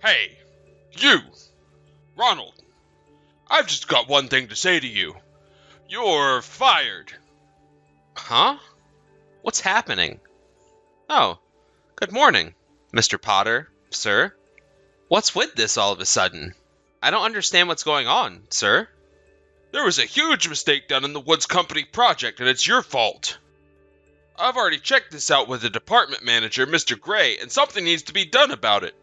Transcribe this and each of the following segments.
Hey, you! Ronald, I've just got one thing to say to you. You're fired. Huh? What's happening? Oh, good morning, Mr. Potter, sir. What's with this all of a sudden? I don't understand what's going on, sir. There was a huge mistake done in the Woods Company project, and it's your fault. I've already checked this out with the department manager, Mr. Gray, and something needs to be done about it.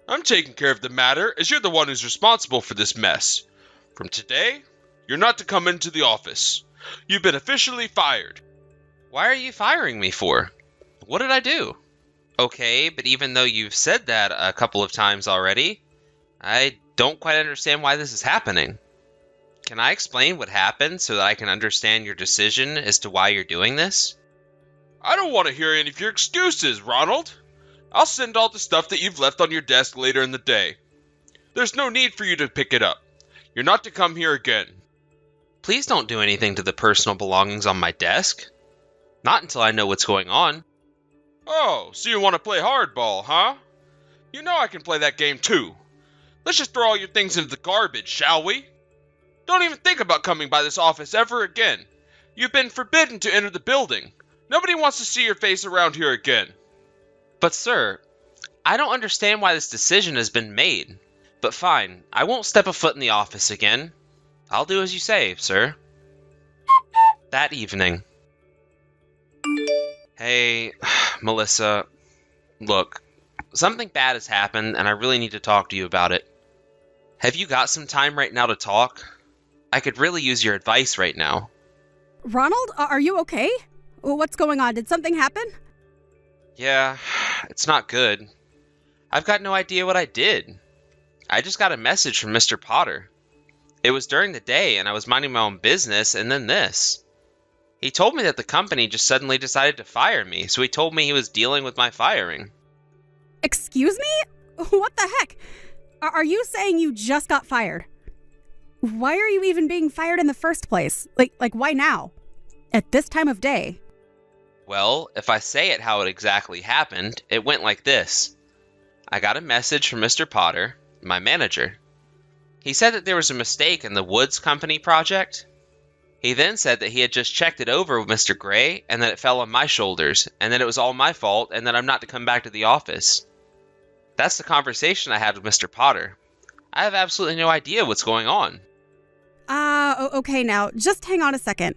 I'm taking care of the matter, as you're the one who's responsible for this mess. From today, you're not to come into the office. You've been officially fired. Why are you firing me for? What did I do? Okay, but even though you've said that a couple of times already, I don't quite understand why this is happening. Can I explain what happened so that I can understand your decision as to why you're doing this? I don't want to hear any of your excuses, Ronald. I'll send all the stuff that you've left on your desk later in the day. There's no need for you to pick it up. You're not to come here again. Please don't do anything to the personal belongings on my desk. Not until I know what's going on. Oh, so you want to play hardball, huh? You know I can play that game too. Let's just throw all your things into the garbage, shall we? Don't even think about coming by this office ever again. You've been forbidden to enter the building. Nobody wants to see your face around here again. But sir, I don't understand why this decision has been made. But fine, I won't step a foot in the office again. I'll do as you say, sir. That evening. Hey, Melissa, look, something bad has happened and I really need to talk to you about it. Have you got some time right now to talk? I could really use your advice right now. Ronald, are you okay? What's going on? Did something happen? Yeah, it's not good. I've got no idea what I did. I just got a message from Mr. Potter. It was during the day and I was minding my own business and then this. He told me that the company just suddenly decided to fire me, so he told me he was dealing with my firing. Excuse me? What the heck? Are you saying you just got fired? Why are you even being fired in the first place? Like why now? At this time of day? Well, if I say it how it exactly happened, it went like this. I got a message from Mr. Potter, my manager. He said that there was a mistake in the Woods Company project. He then said that he had just checked it over with Mr. Gray and that it fell on my shoulders and that it was all my fault and that I'm not to come back to the office. That's the conversation I had with Mr. Potter. I have absolutely no idea what's going on. Okay now, just hang on a second.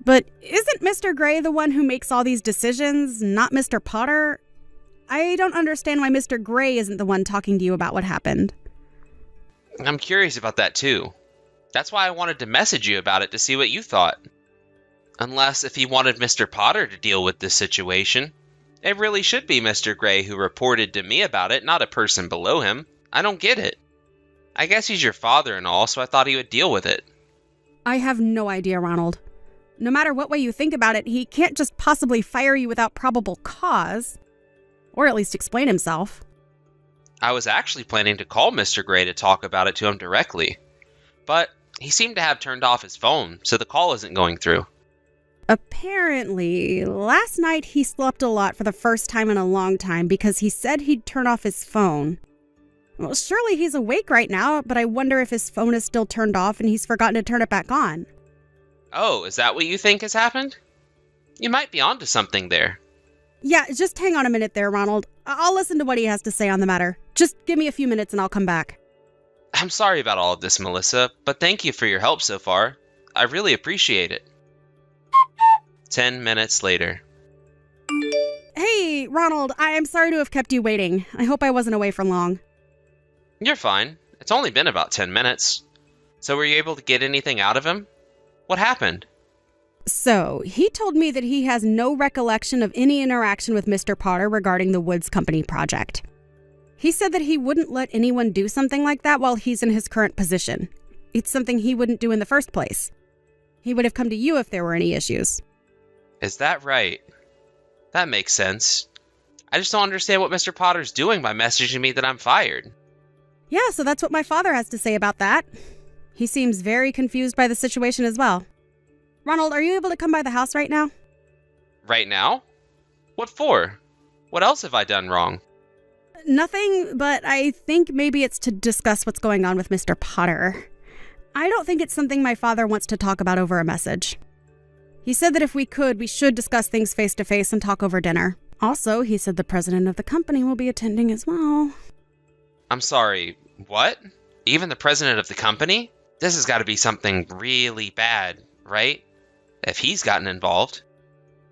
But isn't Mr. Gray the one who makes all these decisions, not Mr. Potter? I don't understand why Mr. Gray isn't the one talking to you about what happened. I'm curious about that too. That's why I wanted to message you about it to see what you thought. Unless if he wanted Mr. Potter to deal with this situation, it really should be Mr. Gray who reported to me about it, not a person below him. I don't get it. I guess he's your father and all, so I thought he would deal with it. I have no idea, Ronald. No matter what way you think about it, he can't just possibly fire you without probable cause. Or at least explain himself. I was actually planning to call Mr. Gray to talk about it to him directly. But he seemed to have turned off his phone, so the call isn't going through. Apparently, last night he slept a lot for the first time in a long time because he said he'd turn off his phone. Well, surely he's awake right now, but I wonder if his phone is still turned off and he's forgotten to turn it back on. Oh, is that what you think has happened? You might be onto something there. Yeah, just hang on a minute there, Ronald. I'll listen to what he has to say on the matter. Just give me a few minutes and I'll come back. I'm sorry about all of this, Melissa, but thank you for your help so far. I really appreciate it. 10 minutes later. Hey, Ronald, I'm sorry to have kept you waiting. I hope I wasn't away for long. You're fine. It's only been about 10 minutes. So were you able to get anything out of him? What happened? So, he told me that he has no recollection of any interaction with Mr. Potter regarding the Woods Company project. He said that he wouldn't let anyone do something like that while he's in his current position. It's something he wouldn't do in the first place. He would have come to you if there were any issues. Is that right? That makes sense. I just don't understand what Mr. Potter's doing by messaging me that I'm fired. Yeah, so that's what my father has to say about that. He seems very confused by the situation as well. Ronald, are you able to come by the house right now? Right now? What for? What else have I done wrong? Nothing, but I think maybe it's to discuss what's going on with Mr. Potter. I don't think it's something my father wants to talk about over a message. He said that if we could, we should discuss things face to face and talk over dinner. Also, he said the president of the company will be attending as well. I'm sorry, what? Even the president of the company? This has got to be something really bad, right? If he's gotten involved.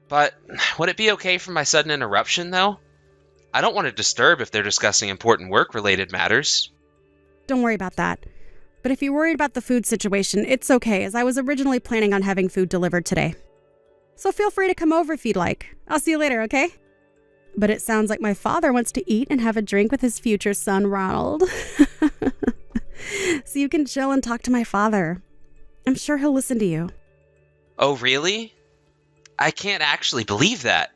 But would it be okay for my sudden interruption, though? I don't want to disturb if they're discussing important work-related matters. Don't worry about that. But if you're worried about the food situation, it's okay, as I was originally planning on having food delivered today. So feel free to come over if you'd like. I'll see you later, okay? But it sounds like my father wants to eat and have a drink with his future son, Ronald. So you can chill and talk to my father. I'm sure he'll listen to you. Oh, really? I can't actually believe that.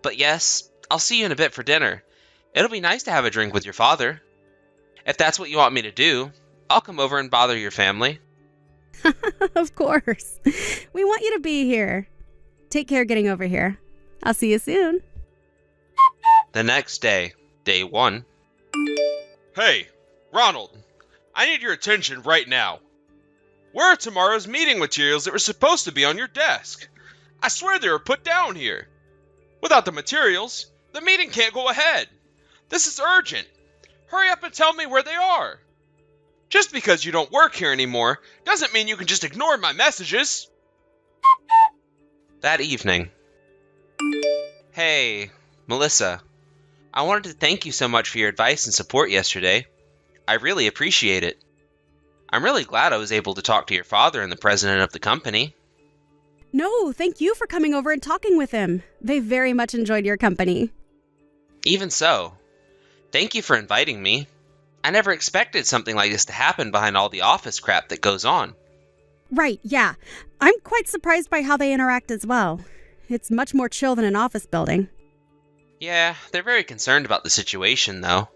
But yes, I'll see you in a bit for dinner. It'll be nice to have a drink with your father. If that's what you want me to do, I'll come over and bother your family. Of course. We want you to be here. Take care getting over here. I'll see you soon. The next day, day 1. Hey, Ronald, I need your attention right now. Where are tomorrow's meeting materials that were supposed to be on your desk? I swear they were put down here. Without the materials, the meeting can't go ahead. This is urgent. Hurry up and tell me where they are. Just because you don't work here anymore doesn't mean you can just ignore my messages. That evening. Hey, Melissa. I wanted to thank you so much for your advice and support yesterday. I really appreciate it. I'm really glad I was able to talk to your father and the president of the company. No, thank you for coming over and talking with him. They very much enjoyed your company. Even so, thank you for inviting me. I never expected something like this to happen behind all the office crap that goes on. Right, yeah. I'm quite surprised by how they interact as well. It's much more chill than an office building. Yeah, they're very concerned about the situation, though.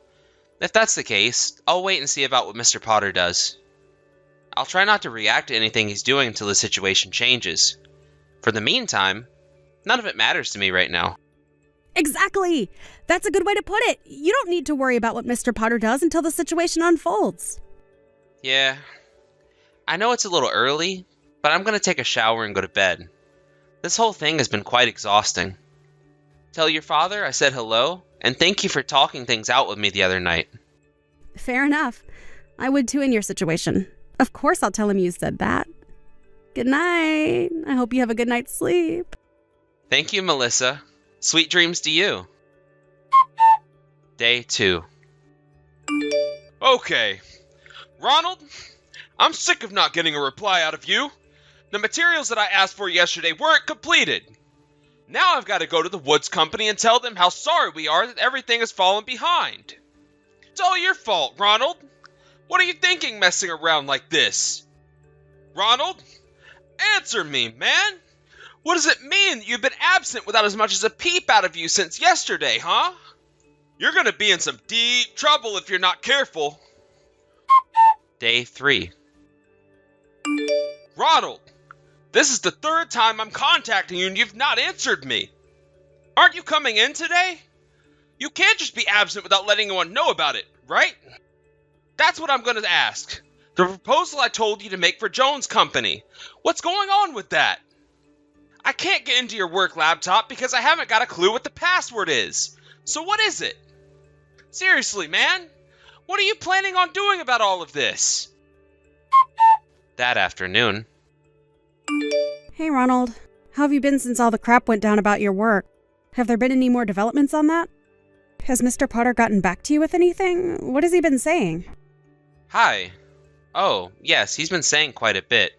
If that's the case, I'll wait and see about what Mr. Potter does. I'll try not to react to anything he's doing until the situation changes. For the meantime, none of it matters to me right now. Exactly! That's a good way to put it. You don't need to worry about what Mr. Potter does until the situation unfolds. Yeah, I know it's a little early, but I'm going to take a shower and go to bed. This whole thing has been quite exhausting. Tell your father I said hello, and thank you for talking things out with me the other night. Fair enough. I would too in your situation. Of course I'll tell him you said that. Good night. I hope you have a good night's sleep. Thank you, Melissa. Sweet dreams to you. Day 2. Okay. Ronald, I'm sick of not getting a reply out of you. The materials that I asked for yesterday weren't completed. Now I've got to go to the Woods Company and tell them how sorry we are that everything has fallen behind. It's all your fault, Ronald. What are you thinking messing around like this? Ronald, answer me, man. What does it mean that you've been absent without as much as a peep out of you since yesterday, huh? You're gonna be in some deep trouble if you're not careful. Day 3. Ronald, this is the third time I'm contacting you and you've not answered me. Aren't you coming in today? You can't just be absent without letting anyone know about it, right? That's what I'm gonna ask. The proposal I told you to make for Jones Company. What's going on with that? I can't get into your work laptop because I haven't got a clue what the password is. So what is it? Seriously, man. What are you planning on doing about all of this? That afternoon. Hey, Ronald. How have you been since all the crap went down about your work? Have there been any more developments on that? Has Mr. Potter gotten back to you with anything? What has he been saying? Hi. Oh, yes, he's been saying quite a bit.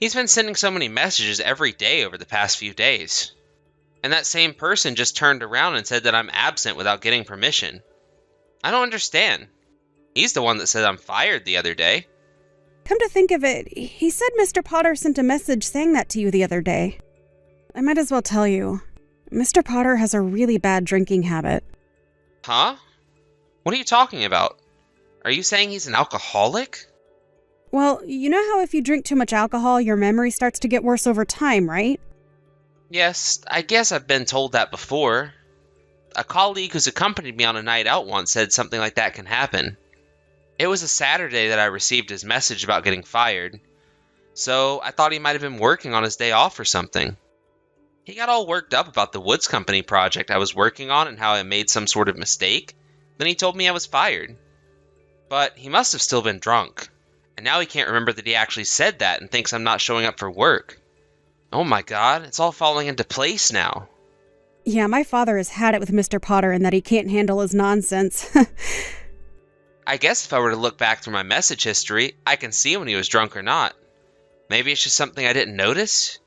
He's been sending so many messages every day over the past few days. And that same person just turned around and said that I'm absent without getting permission. I don't understand. He's the one that said I'm fired the other day. Come to think of it, he said Mr. Potter sent a message saying that to you the other day. I might as well tell you. Mr. Potter has a really bad drinking habit. Huh? What are you talking about? Are you saying he's an alcoholic? Well, you know how if you drink too much alcohol, your memory starts to get worse over time, right? Yes, I guess I've been told that before. A colleague who's accompanied me on a night out once said something like that can happen. It was a Saturday that I received his message about getting fired, so I thought he might have been working on his day off or something. He got all worked up about the Woods Company project I was working on and how I made some sort of mistake. Then he told me I was fired. But he must have still been drunk. And now he can't remember that he actually said that and thinks I'm not showing up for work. Oh my god, it's all falling into place now. Yeah, my father has had it with Mr. Potter and that he can't handle his nonsense. I guess if I were to look back through my message history, I can see when he was drunk or not. Maybe it's just something I didn't notice?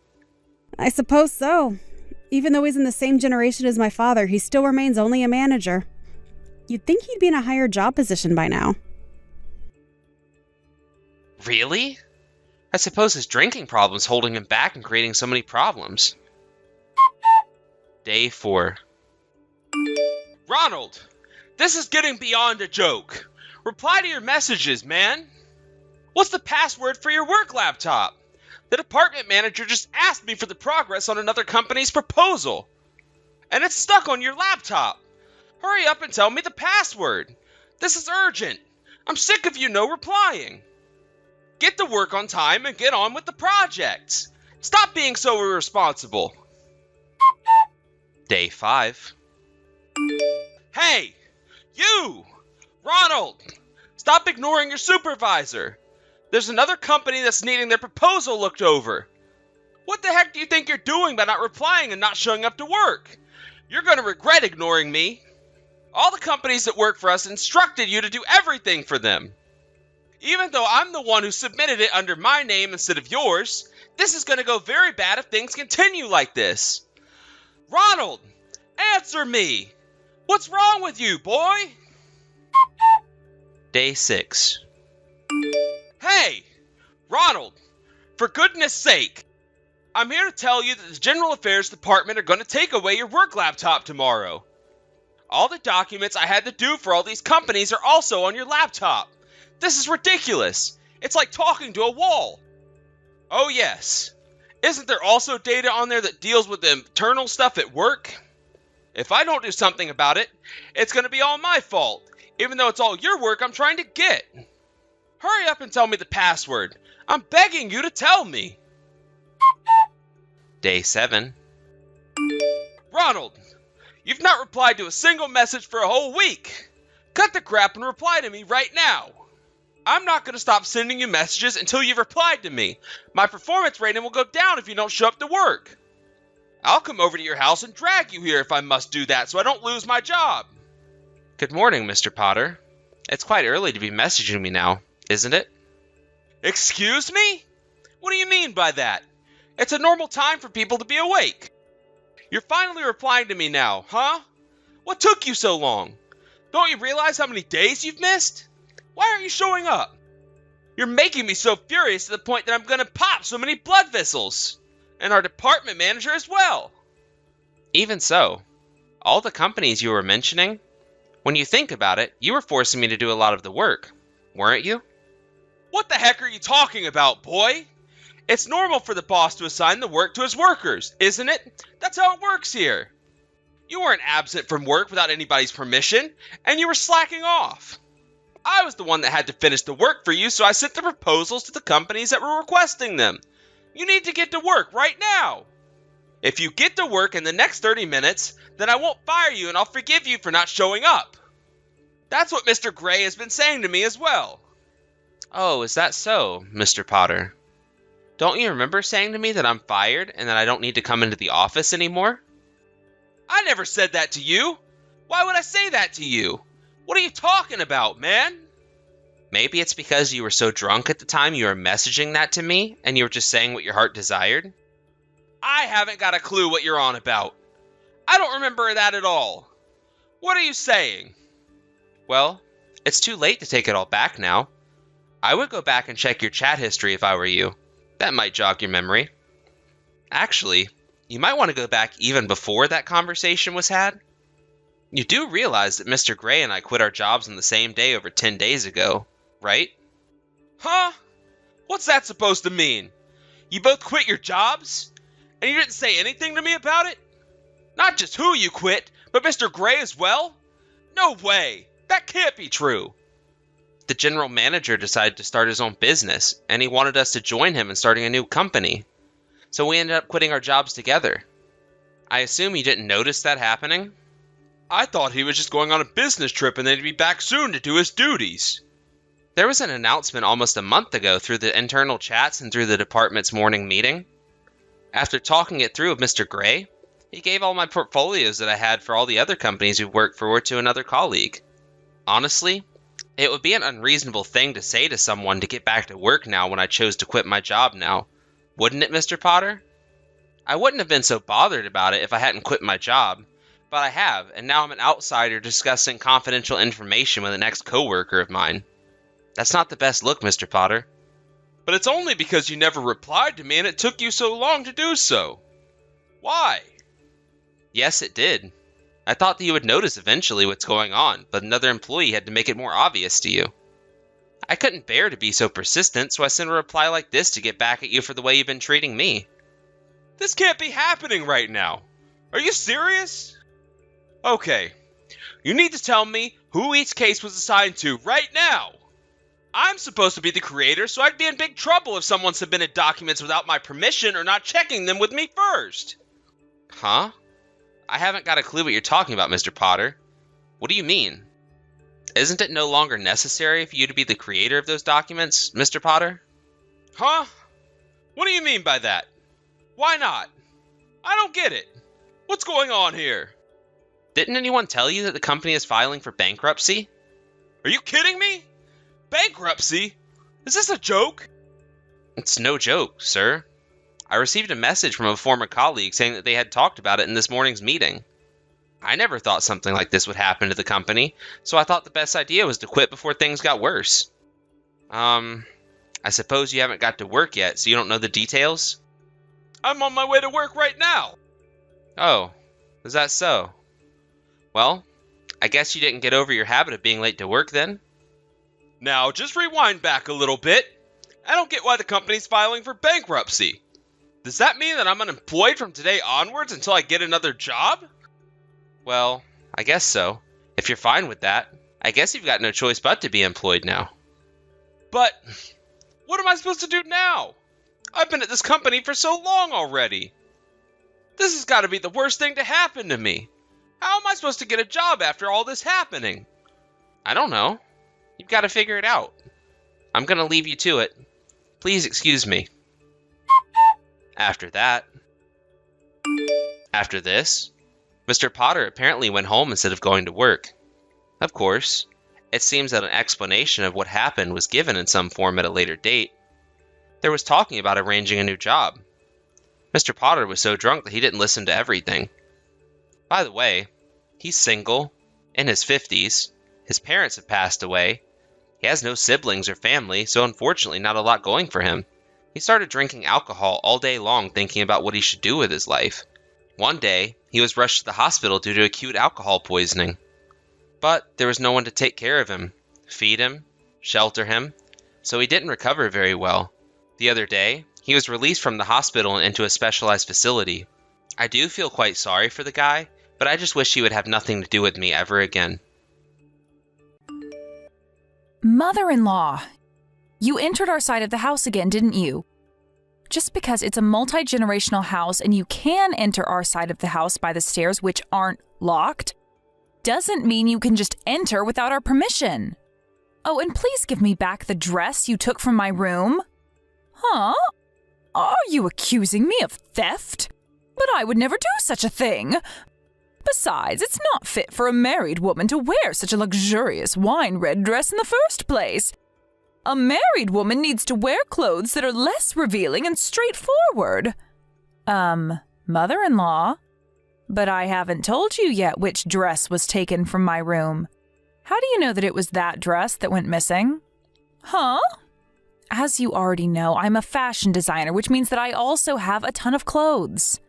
I suppose so. Even though he's in the same generation as my father, he still remains only a manager. You'd think he'd be in a higher job position by now. Really? I suppose his drinking problem's holding him back and creating so many problems. Day 4. Ronald, this is getting beyond a joke. Reply to your messages, man. What's the password for your work laptop? The department manager just asked me for the progress on another company's proposal. And it's stuck on your laptop. Hurry up and tell me the password. This is urgent. I'm sick of you no replying. Get to work on time and get on with the project. Stop being so irresponsible. Day 5. Hey, you! Ronald! Stop ignoring your supervisor. There's another company that's needing their proposal looked over. What the heck do you think you're doing by not replying and not showing up to work? You're going to regret ignoring me. All the companies that work for us instructed you to do everything for them. Even though I'm the one who submitted it under my name instead of yours, this is going to go very bad if things continue like this. Ronald, answer me. What's wrong with you, boy? Day 6. Hey, Ronald, for goodness sake, I'm here to tell you that the General Affairs Department are going to take away your work laptop tomorrow. All the documents I had to do for all these companies are also on your laptop. This is ridiculous. It's like talking to a wall. Oh yes, isn't there also data on there that deals with the internal stuff at work? If I don't do something about it, it's going to be all my fault, even though it's all your work I'm trying to get. Hurry up and tell me the password. I'm begging you to tell me. Day 7. Ronald, you've not replied to a single message for a whole week. Cut the crap and reply to me right now. I'm not going to stop sending you messages until you've replied to me. My performance rating will go down if you don't show up to work. I'll come over to your house and drag you here if I must do that so I don't lose my job. Good morning, Mr. Potter. It's quite early to be messaging me now, isn't it? Excuse me? What do you mean by that? It's a normal time for people to be awake. You're finally replying to me now, huh? What took you so long? Don't you realize how many days you've missed? Why aren't you showing up? You're making me so furious to the point that I'm gonna pop so many blood vessels. And our department manager as well. Even so, all the companies you were mentioning, when you think about it, you were forcing me to do a lot of the work, weren't you? What the heck are you talking about, boy? It's normal for the boss to assign the work to his workers, isn't it? That's how it works here. You weren't absent from work without anybody's permission, and you were slacking off. I was the one that had to finish the work for you, so I sent the proposals to the companies that were requesting them. You need to get to work right now. If you get to work in the next 30 minutes, then I won't fire you and I'll forgive you for not showing up. That's what Mr. Gray has been saying to me as well. Oh, is that so, Mr. Potter? Don't you remember saying to me that I'm fired and that I don't need to come into the office anymore? I never said that to you. Why would I say that to you? What are you talking about, man? Maybe it's because you were so drunk at the time you were messaging that to me and you were just saying what your heart desired? I haven't got a clue what you're on about. I don't remember that at all. What are you saying? Well, it's too late to take it all back now. I would go back and check your chat history if I were you. That might jog your memory. Actually, you might want to go back even before that conversation was had. You do realize that Mr. Gray and I quit our jobs on the same day over 10 days ago, right? Huh? What's that supposed to mean? You both quit your jobs? And you didn't say anything to me about it? Not just who you quit, But Mr. Gray as well? No way! That can't be true! The general manager decided to start his own business, and he wanted us to join him in starting a new company. So we ended up quitting our jobs together. I assume you didn't notice that happening? I thought he was just going on a business trip and then he'd be back soon to do his duties. There was an announcement almost a month ago through the internal chats and through the department's morning meeting. After talking it through with Mr. Gray, he gave all my portfolios that I had for all the other companies we've worked for to another colleague. Honestly, it would be an unreasonable thing to say to someone to get back to work now when I chose to quit my job now. Wouldn't it, Mr. Potter? I wouldn't have been so bothered about it if I hadn't quit my job, but I have, and now I'm an outsider discussing confidential information with an ex-coworker of mine. That's not the best look, Mr. Potter. But it's only because you never replied to me and it took you so long to do so. Why? Yes, it did. I thought that you would notice eventually what's going on, but another employee had to make it more obvious to you. I couldn't bear to be so persistent, so I sent a reply like this to get back at you for the way you've been treating me. This can't be happening right now. Are you serious? Okay, you need to tell me who each case was assigned to right now. I'm supposed to be the creator, so I'd be in big trouble if someone submitted documents without my permission or not checking them with me first. Huh? I haven't got a clue what you're talking about, Mr. Potter. What do you mean? Isn't it no longer necessary for you to be the creator of those documents, Mr. Potter? Huh? What do you mean by that? Why not? I don't get it. What's going on here? Didn't anyone tell you that the company is filing for bankruptcy? Are you kidding me? Bankruptcy? Is this a joke? It's no joke, sir. I received a message from a former colleague saying that they had talked about it in this morning's meeting. I never thought something like this would happen to the company, so I thought the best idea was to quit before things got worse. I suppose you haven't got to work yet, so you don't know the details? I'm on my way to work right now. Oh, is that so? Well, I guess you didn't get over your habit of being late to work then? Now, just rewind back a little bit. I don't get why the company's filing for bankruptcy. Does that mean that I'm unemployed from today onwards until I get another job? Well, I guess so. If you're fine with that, I guess you've got no choice but to be employed now. But what am I supposed to do now? I've been at this company for so long already. This has got to be the worst thing to happen to me. How am I supposed to get a job after all this happening? I don't know. You've got to figure it out. I'm going to leave you to it. Please excuse me. After this, Mr. Potter apparently went home instead of going to work. Of course, it seems that an explanation of what happened was given in some form at a later date. There was talking about arranging a new job. Mr. Potter was so drunk that he didn't listen to everything. By the way, he's single, in his 50s, his parents have passed away, he has no siblings or family, so unfortunately not a lot going for him. He started drinking alcohol all day long thinking about what he should do with his life. One day, he was rushed to the hospital due to acute alcohol poisoning. But there was no one to take care of him, feed him, shelter him, so he didn't recover very well. The other day, he was released from the hospital and into a specialized facility. I do feel quite sorry for the guy, but I just wish he would have nothing to do with me ever again. Mother-in-law, you entered our side of the house again, didn't you? Just because it's a multi-generational house and you can enter our side of the house by the stairs, which aren't locked, doesn't mean you can just enter without our permission. Oh, and please give me back the dress you took from my room. Huh? Are you accusing me of theft? But I would never do such a thing. Besides, it's not fit for a married woman to wear such a luxurious wine-red dress in the first place. A married woman needs to wear clothes that are less revealing and straightforward. Mother-in-law? But I haven't told you yet which dress was taken from my room. How do you know that it was that dress that went missing? Huh? As you already know, I'm a fashion designer, which means that I also have a ton of clothes.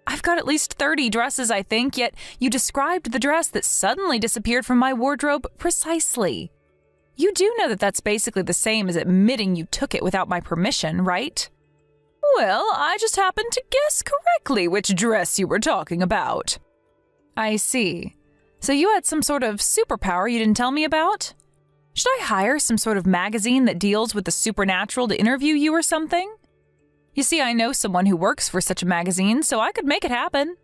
I've got at least 30 dresses, I think, yet you described the dress that suddenly disappeared from my wardrobe precisely. You do know that that's basically the same as admitting you took it without my permission, right? Well, I just happened to guess correctly which dress you were talking about. I see. So you had some sort of superpower you didn't tell me about? Should I hire some sort of magazine that deals with the supernatural to interview you or something? You see, I know someone who works for such a magazine, so I could make it happen.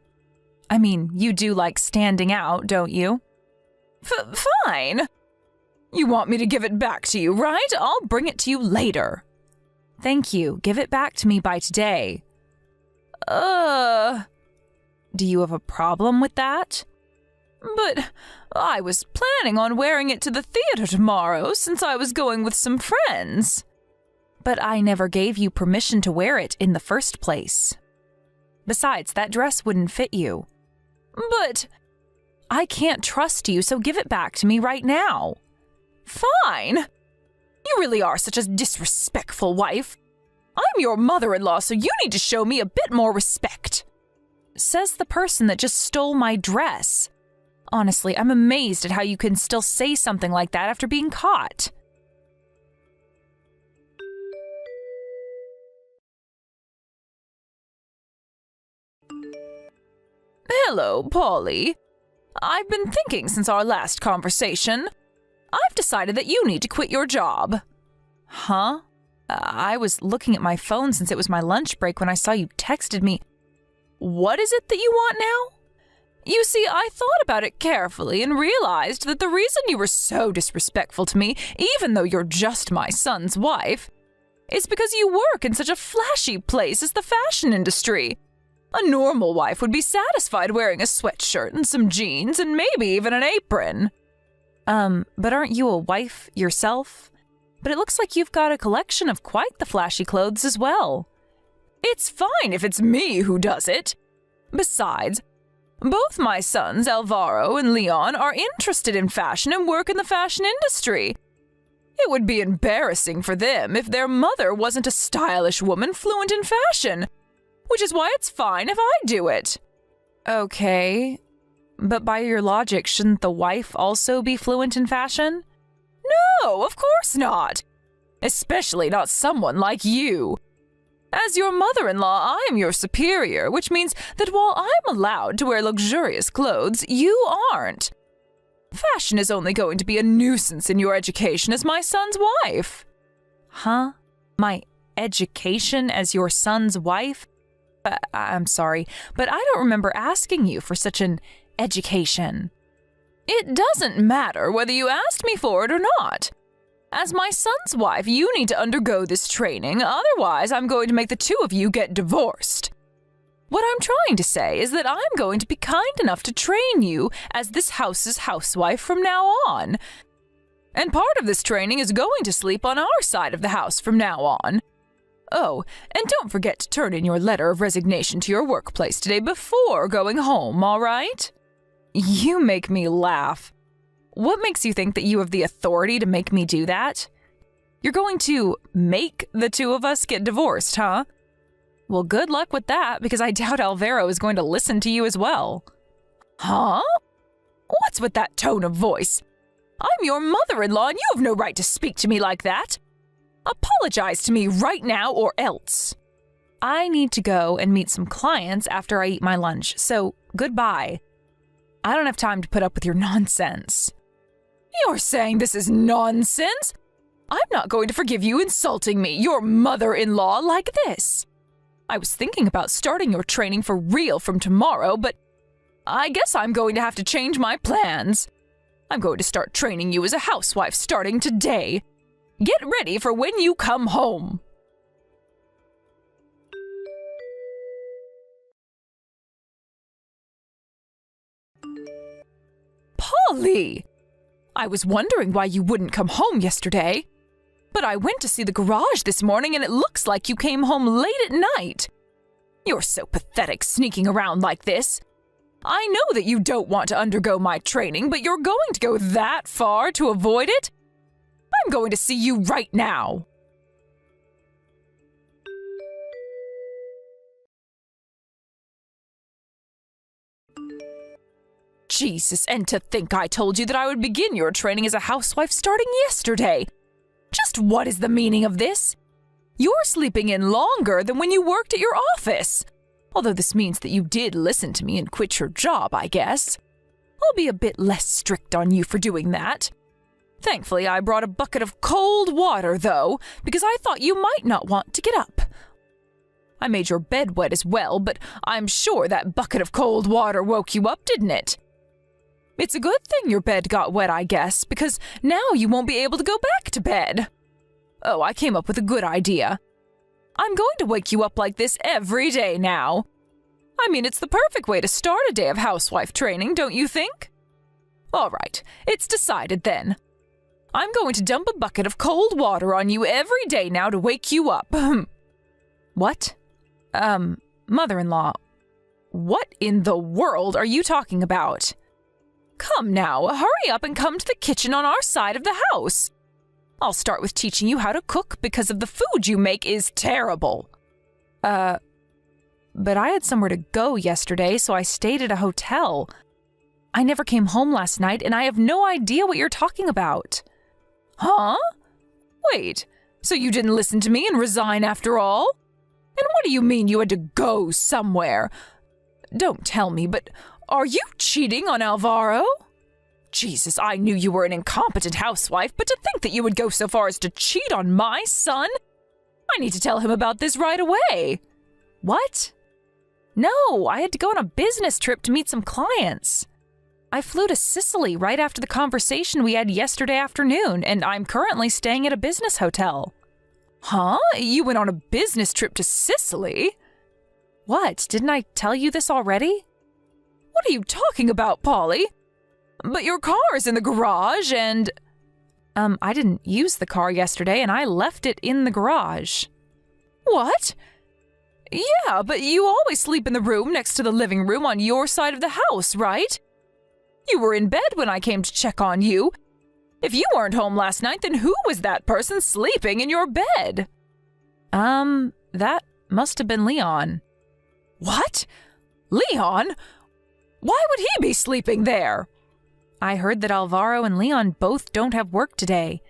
I mean, you do like standing out, don't you? Fine. You want me to give it back to you, right? I'll bring it to you later. Thank you. Give it back to me by today. Do you have a problem with that? But I was planning on wearing it to the theater tomorrow since I was going with some friends. But I never gave you permission to wear it in the first place. Besides, that dress wouldn't fit you. But I can't trust you, so give it back to me right now. Fine. You really are such a disrespectful wife. I'm your mother-in-law, so you need to show me a bit more respect. Says the person that just stole my dress. Honestly, I'm amazed at how you can still say something like that after being caught. Hello, Polly. I've been thinking since our last conversation. I've decided that you need to quit your job. Huh? I was looking at my phone since it was my lunch break when I saw you texted me. What is it that you want now? You see, I thought about it carefully and realized that the reason you were so disrespectful to me, even though you're just my son's wife, is because you work in such a flashy place as the fashion industry. A normal wife would be satisfied wearing a sweatshirt and some jeans and maybe even an apron. But aren't you a wife yourself? But it looks like you've got a collection of quite the flashy clothes as well. It's fine if it's me who does it. Besides, both my sons, Alvaro and Leon, are interested in fashion and work in the fashion industry. It would be embarrassing for them if their mother wasn't a stylish woman fluent in fashion, which is why it's fine if I do it. Okay, but by your logic, shouldn't the wife also be fluent in fashion? No, of course not. Especially not someone like you. As your mother-in-law, I am your superior, which means that while I'm allowed to wear luxurious clothes, you aren't. Fashion is only going to be a nuisance in your education as my son's wife. Huh? My education as your son's wife? I'm sorry, but I don't remember asking you for such an education. It doesn't matter whether you asked me for it or not. As my son's wife, you need to undergo this training, otherwise I'm going to make the two of you get divorced. What I'm trying to say is that I'm going to be kind enough to train you as this house's housewife from now on. And part of this training is going to sleep on our side of the house from now on. Oh, and don't forget to turn in your letter of resignation to your workplace today before going home, all right? You make me laugh. What makes you think that you have the authority to make me do that? You're going to make the two of us get divorced, huh? Well, good luck with that, because I doubt Alvaro is going to listen to you as well. Huh? What's with that tone of voice? I'm your mother-in-law, and you have no right to speak to me like that. Apologize to me right now or else. I need to go and meet some clients after I eat my lunch, so goodbye. I don't have time to put up with your nonsense. You're saying this is nonsense? I'm not going to forgive you insulting me, your mother-in-law, like this. I was thinking about starting your training for real from tomorrow, but I guess I'm going to have to change my plans. I'm going to start training you as a housewife starting today. Get ready for when you come home. Polly! I was wondering why you wouldn't come home yesterday. But I went to see the garage this morning and it looks like you came home late at night. You're so pathetic sneaking around like this. I know that you don't want to undergo my training, but you're going to go that far to avoid it? I'm going to see you right now. Jesus, and to think I told you that I would begin your training as a housewife starting yesterday. Just what is the meaning of this? You're sleeping in longer than when you worked at your office. Although this means that you did listen to me and quit your job, I guess. I'll be a bit less strict on you for doing that. Thankfully, I brought a bucket of cold water, though, because I thought you might not want to get up. I made your bed wet as well, but I'm sure that bucket of cold water woke you up, didn't it? It's a good thing your bed got wet, I guess, because now you won't be able to go back to bed. Oh, I came up with a good idea. I'm going to wake you up like this every day now. I mean, it's the perfect way to start a day of housewife training, don't you think? All right, it's decided then. I'm going to dump a bucket of cold water on you every day now to wake you up. What? Mother-in-law, what in the world are you talking about? Come now, hurry up and come to the kitchen on our side of the house. I'll start with teaching you how to cook because of the food you make is terrible. But I had somewhere to go yesterday, so I stayed at a hotel. I never came home last night, and I have no idea what you're talking about. Huh? Wait, so you didn't listen to me and resign after all? And what do you mean you had to go somewhere? Don't tell me, but are you cheating on Alvaro? Jesus, I knew you were an incompetent housewife, but to think that you would go so far as to cheat on my son? I need to tell him about this right away. What? No, I had to go on a business trip to meet some clients. I flew to Sicily right after the conversation we had yesterday afternoon, and I'm currently staying at a business hotel. Huh? You went on a business trip to Sicily? What, didn't I tell you this already? What are you talking about, Polly? But your car's in the garage and... I didn't use the car yesterday and I left it in the garage. What? Yeah, but you always sleep in the room next to the living room on your side of the house, right? You were in bed when I came to check on you. If you weren't home last night, then who was that person sleeping in your bed? That must have been Leon. What? Leon? Why would he be sleeping there? I heard that Alvaro and Leon both don't have work today.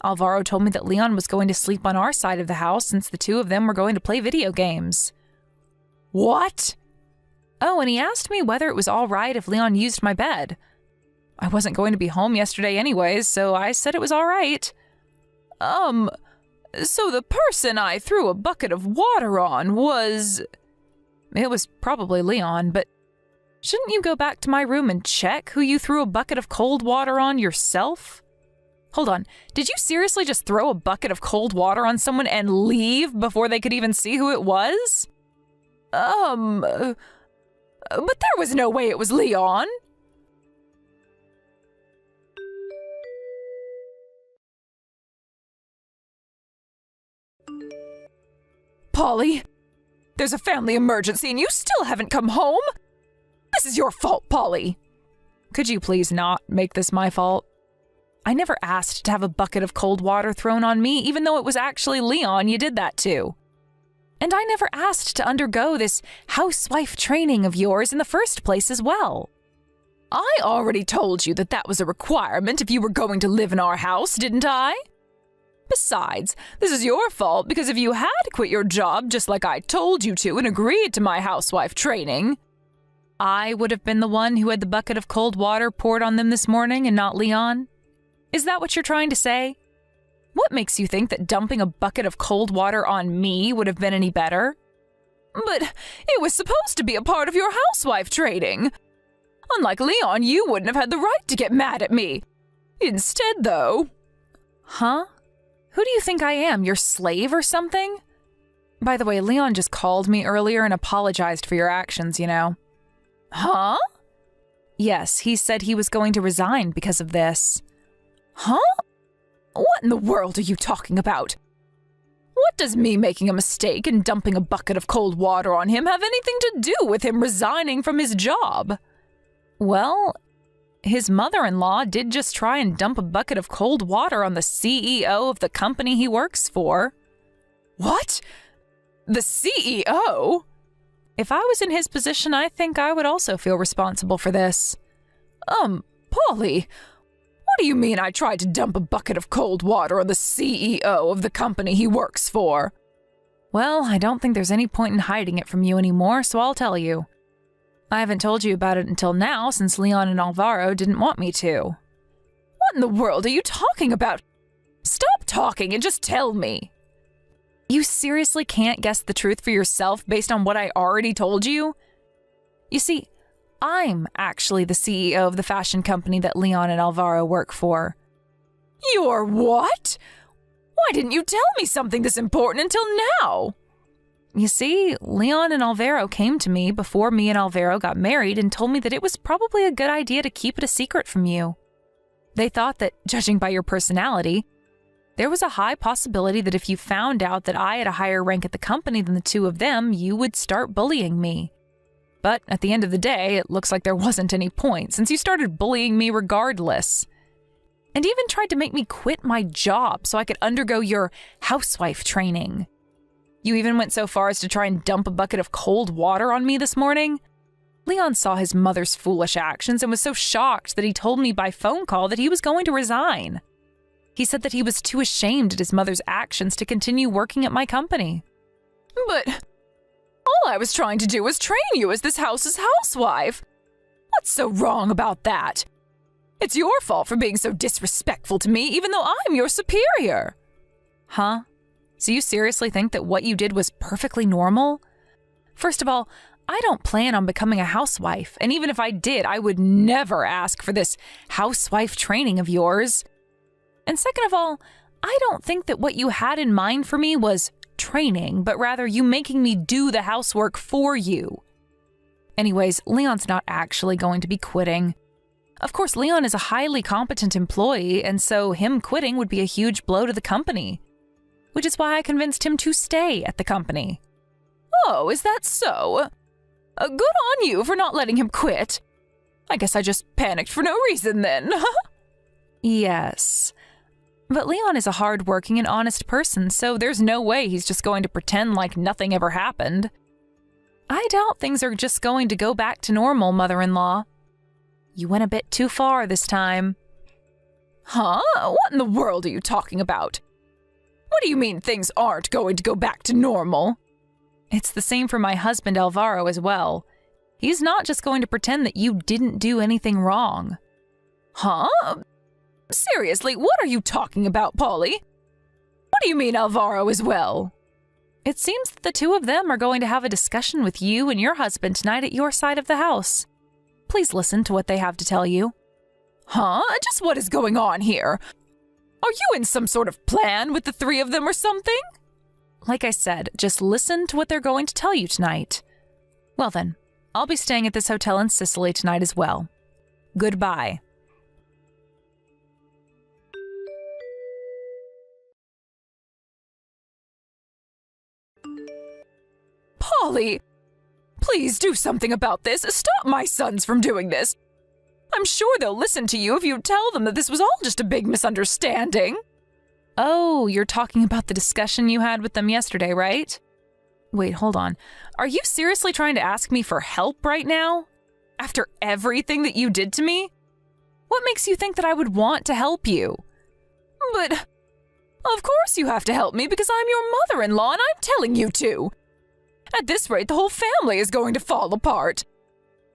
Alvaro told me that Leon was going to sleep on our side of the house since the two of them were going to play video games. What? Oh, and he asked me whether it was all right if Leon used my bed. I wasn't going to be home yesterday anyways, so I said it was all right. So the person I threw a bucket of water on was... It was probably Leon, but shouldn't you go back to my room and check who you threw a bucket of cold water on yourself? Hold on, did you seriously just throw a bucket of cold water on someone and leave before they could even see who it was? But there was no way it was Leon. Polly, there's a family emergency and you still haven't come home? This is your fault, Polly. Could you please not make this my fault? I never asked to have a bucket of cold water thrown on me, even though it was actually Leon you did that to. And I never asked to undergo this housewife training of yours in the first place as well. I already told you that that was a requirement if you were going to live in our house, didn't I? Besides, this is your fault because if you had quit your job just like I told you to and agreed to my housewife training, I would have been the one who had the bucket of cold water poured on them this morning and not Leon. Is that what you're trying to say? What makes you think that dumping a bucket of cold water on me would have been any better? But it was supposed to be a part of your housewife training. Unlike Leon, you wouldn't have had the right to get mad at me. Instead, though... Huh? Who do you think I am, your slave or something? By the way, Leon just called me earlier and apologized for your actions, you know. Huh? Yes, he said he was going to resign because of this. Huh? What in the world are you talking about? What does me making a mistake and dumping a bucket of cold water on him have anything to do with him resigning from his job? Well, his mother-in-law did just try and dump a bucket of cold water on the CEO of the company he works for. What? The CEO? If I was in his position, I think I would also feel responsible for this. Polly, what do you mean I tried to dump a bucket of cold water on the CEO of the company he works for? Well, I don't think there's any point in hiding it from you anymore, so I'll tell you. I haven't told you about it until now since Leon and Alvaro didn't want me to. What in the world are you talking about? Stop talking and just tell me. You seriously can't guess the truth for yourself based on what I already told you? You see, I'm actually the CEO of the fashion company that Leon and Alvaro work for. You're what? Why didn't you tell me something this important until now? You see, Leon and Alvaro came to me before me and Alvaro got married and told me that it was probably a good idea to keep it a secret from you. They thought that, judging by your personality, there was a high possibility that if you found out that I had a higher rank at the company than the two of them, you would start bullying me. But at the end of the day, it looks like there wasn't any point since you started bullying me regardless. And even tried to make me quit my job so I could undergo your housewife training. You even went so far as to try and dump a bucket of cold water on me this morning. Leon saw his mother's foolish actions and was so shocked that he told me by phone call that he was going to resign. He said that he was too ashamed at his mother's actions to continue working at my company. But all I was trying to do was train you as this house's housewife. What's so wrong about that? It's your fault for being so disrespectful to me, even though I'm your superior. Huh? So you seriously think that what you did was perfectly normal? First of all, I don't plan on becoming a housewife, and even if I did, I would never ask for this housewife training of yours. And second of all, I don't think that what you had in mind for me was training, but rather you making me do the housework for you. Anyways, Leon's not actually going to be quitting. Of course, Leon is a highly competent employee, and so him quitting would be a huge blow to the company, which is why I convinced him to stay at the company. Oh, is that so? Good on you for not letting him quit. I guess I just panicked for no reason then. Yes. But Leon is a hard-working and honest person, so there's no way he's just going to pretend like nothing ever happened. I doubt things are just going to go back to normal, mother-in-law. You went a bit too far this time. Huh? What in the world are you talking about? What do you mean things aren't going to go back to normal? It's the same for my husband Alvaro as well. He's not just going to pretend that you didn't do anything wrong. Huh? Seriously, what are you talking about, Polly? What do you mean Alvaro as well? It seems that the two of them are going to have a discussion with you and your husband tonight at your side of the house. Please listen to what they have to tell you. Huh? Just what is going on here? Are you in some sort of plan with the three of them or something? Like I said, just listen to what they're going to tell you tonight. Well then, I'll be staying at this hotel in Sicily tonight as well. Goodbye. Polly! Please do something about this. Stop my sons from doing this. I'm sure they'll listen to you if you tell them that this was all just a big misunderstanding. Oh, you're talking about the discussion you had with them yesterday, right? Wait, hold on. Are you seriously trying to ask me for help right now? After everything that you did to me? What makes you think that I would want to help you? But, of course you have to help me because I'm your mother-in-law and I'm telling you to. At this rate, the whole family is going to fall apart.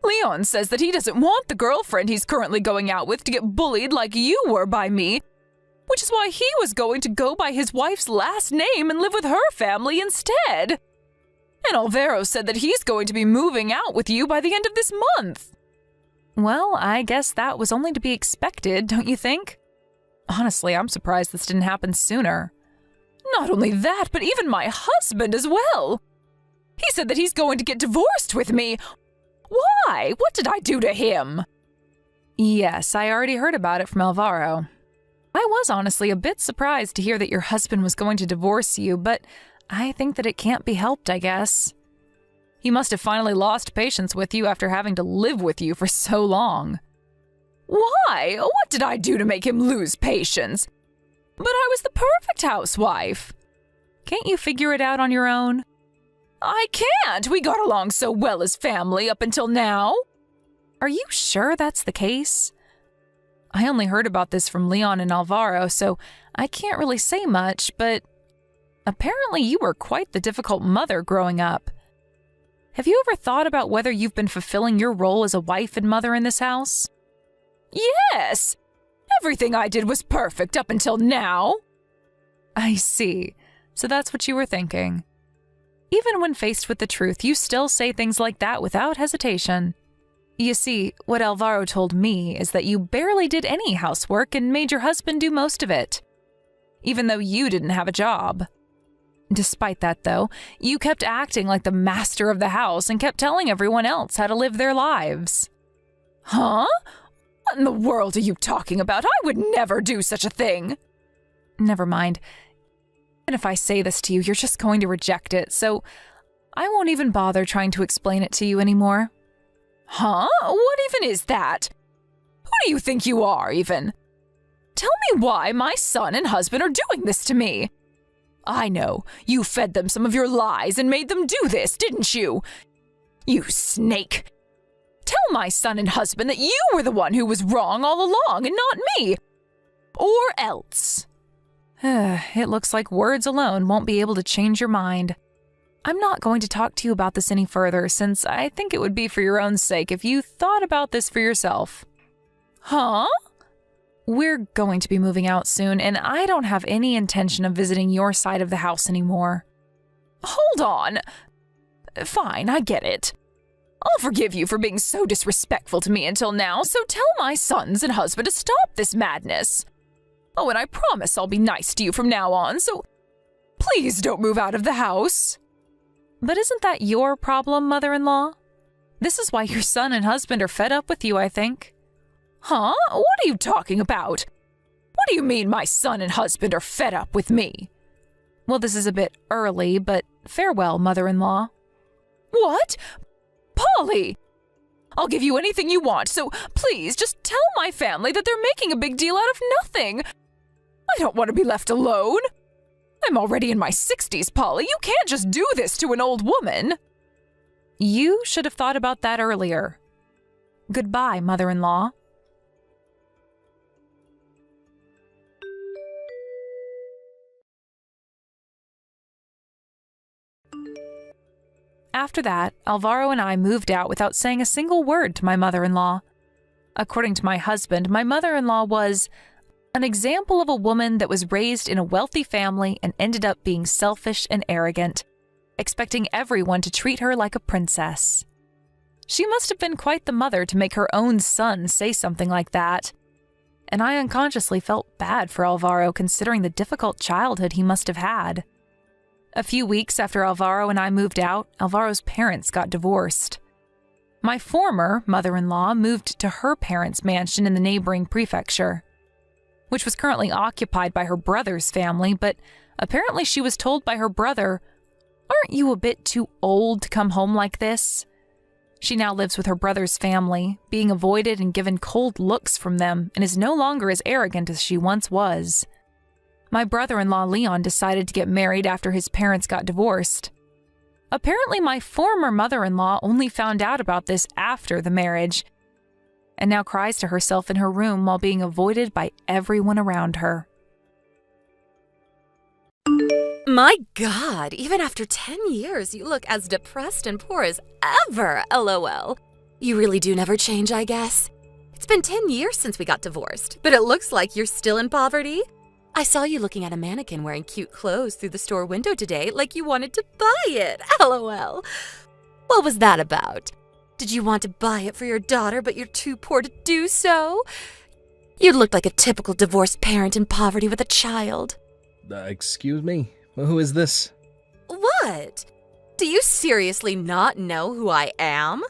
Leon says that he doesn't want the girlfriend he's currently going out with to get bullied like you were by me, which is why he was going to go by his wife's last name and live with her family instead. And Alvaro said that he's going to be moving out with you by the end of this month. Well, I guess that was only to be expected, don't you think? Honestly, I'm surprised this didn't happen sooner. Not only that, but even my husband as well. He said that he's going to get divorced with me. Why? What did I do to him? Yes, I already heard about it from Alvaro. I was honestly a bit surprised to hear that your husband was going to divorce you, but I think that it can't be helped, I guess. He must have finally lost patience with you after having to live with you for so long. Why? What did I do to make him lose patience? But I was the perfect housewife. Can't you figure it out on your own? I can't. We got along so well as family up until now. Are you sure that's the case? I only heard about this from Leon and Alvaro, so I can't really say much, but Apparently, you were quite the difficult mother growing up. Have you ever thought about whether you've been fulfilling your role as a wife and mother in this house? Yes! Everything I did was perfect up until now. I see. So that's what you were thinking. Even when faced with the truth, you still say things like that without hesitation. You see, what Alvaro told me is that you barely did any housework and made your husband do most of it, even though you didn't have a job. Despite that, though, you kept acting like the master of the house and kept telling everyone else how to live their lives. Huh? What in the world are you talking about? I would never do such a thing. Never mind. And if I say this to you, you're just going to reject it, so I won't even bother trying to explain it to you anymore. Huh? What even is that? Who do you think you are, even? Tell me why my son and husband are doing this to me. I know. You fed them some of your lies and made them do this, didn't you? You snake. Tell my son and husband that you were the one who was wrong all along and not me. Or else. It looks like words alone won't be able to change your mind. I'm not going to talk to you about this any further, since I think it would be for your own sake if you thought about this for yourself. Huh? We're going to be moving out soon, and I don't have any intention of visiting your side of the house anymore. Hold on. Fine, I get it. I'll forgive you for being so disrespectful to me until now, so tell my sons and husband to stop this madness. Oh, and I promise I'll be nice to you from now on, so please don't move out of the house. But isn't that your problem, mother-in-law? This is why your son and husband are fed up with you, I think. Huh? What are you talking about? What do you mean my son and husband are fed up with me? Well, this is a bit early, but farewell, mother-in-law. What? Polly! I'll give you anything you want, so please just tell my family that they're making a big deal out of nothing. I don't want to be left alone. I'm already in my 60s, Polly. You can't just do this to an old woman. You should have thought about that earlier. Goodbye, mother-in-law. After that, Alvaro and I moved out without saying a single word to my mother-in-law. According to my husband, my mother-in-law was an example of a woman that was raised in a wealthy family and ended up being selfish and arrogant, expecting everyone to treat her like a princess. She must have been quite the mother to make her own son say something like that, and I unconsciously felt bad for Alvaro considering the difficult childhood he must have had. A few weeks after Alvaro and I moved out, Alvaro's parents got divorced. My former mother-in-law moved to her parents' mansion in the neighboring prefecture, which was currently occupied by her brother's family, but apparently she was told by her brother, "Aren't you a bit too old to come home like this?" She now lives with her brother's family, being avoided and given cold looks from them, and is no longer as arrogant as she once was. My brother-in-law Leon decided to get married after his parents got divorced. Apparently, my former mother-in-law only found out about this after the marriage, and now cries to herself in her room while being avoided by everyone around her. My God, even after 10 years, you look as depressed and poor as ever, LOL. You really do never change, I guess. It's been 10 years since we got divorced, but it looks like you're still in poverty. I saw you looking at a mannequin wearing cute clothes through the store window today like you wanted to buy it, LOL. What was that about? Did you want to buy it for your daughter, but you're too poor to do so? You looked like a typical divorced parent in poverty with a child. Excuse me? Who is this? What? Do you seriously not know who I am?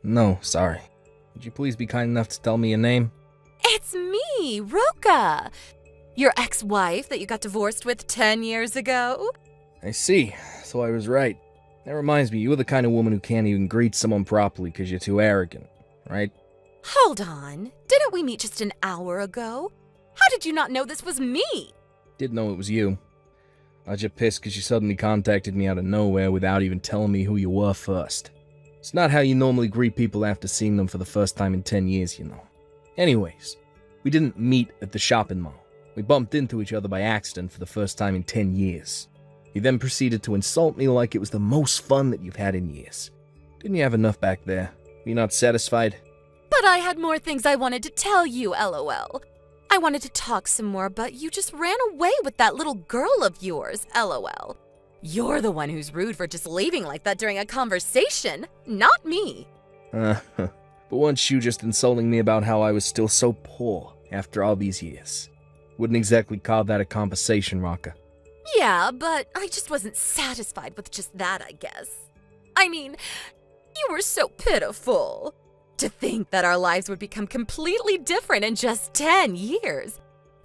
No, sorry. Would you please be kind enough to tell me your name? It's me, Roka. Your ex-wife that you got divorced with 10 years ago? I see. So I was right. That reminds me, you're the kind of woman who can't even greet someone properly because you're too arrogant, right? Hold on. Didn't we meet just an hour ago? How did you not know this was me? Didn't know it was you. I was just pissed because you suddenly contacted me out of nowhere without even telling me who you were first. It's not how you normally greet people after seeing them for the first time in 10 years, you know. Anyways, we didn't meet at the shopping mall. We bumped into each other by accident for the first time in 10 years. He then proceeded to insult me like it was the most fun that you've had in years. Didn't you have enough back there? Were you not satisfied? But I had more things I wanted to tell you, LOL. I wanted to talk some more, but you just ran away with that little girl of yours, LOL. You're the one who's rude for just leaving like that during a conversation, not me. But weren't you just insulting me about how I was still so poor after all these years? Wouldn't exactly call that a conversation, Raka. Yeah, but I just wasn't satisfied with just that, I guess. I mean, you were so pitiful. To think that our lives would become completely different in just 10 years.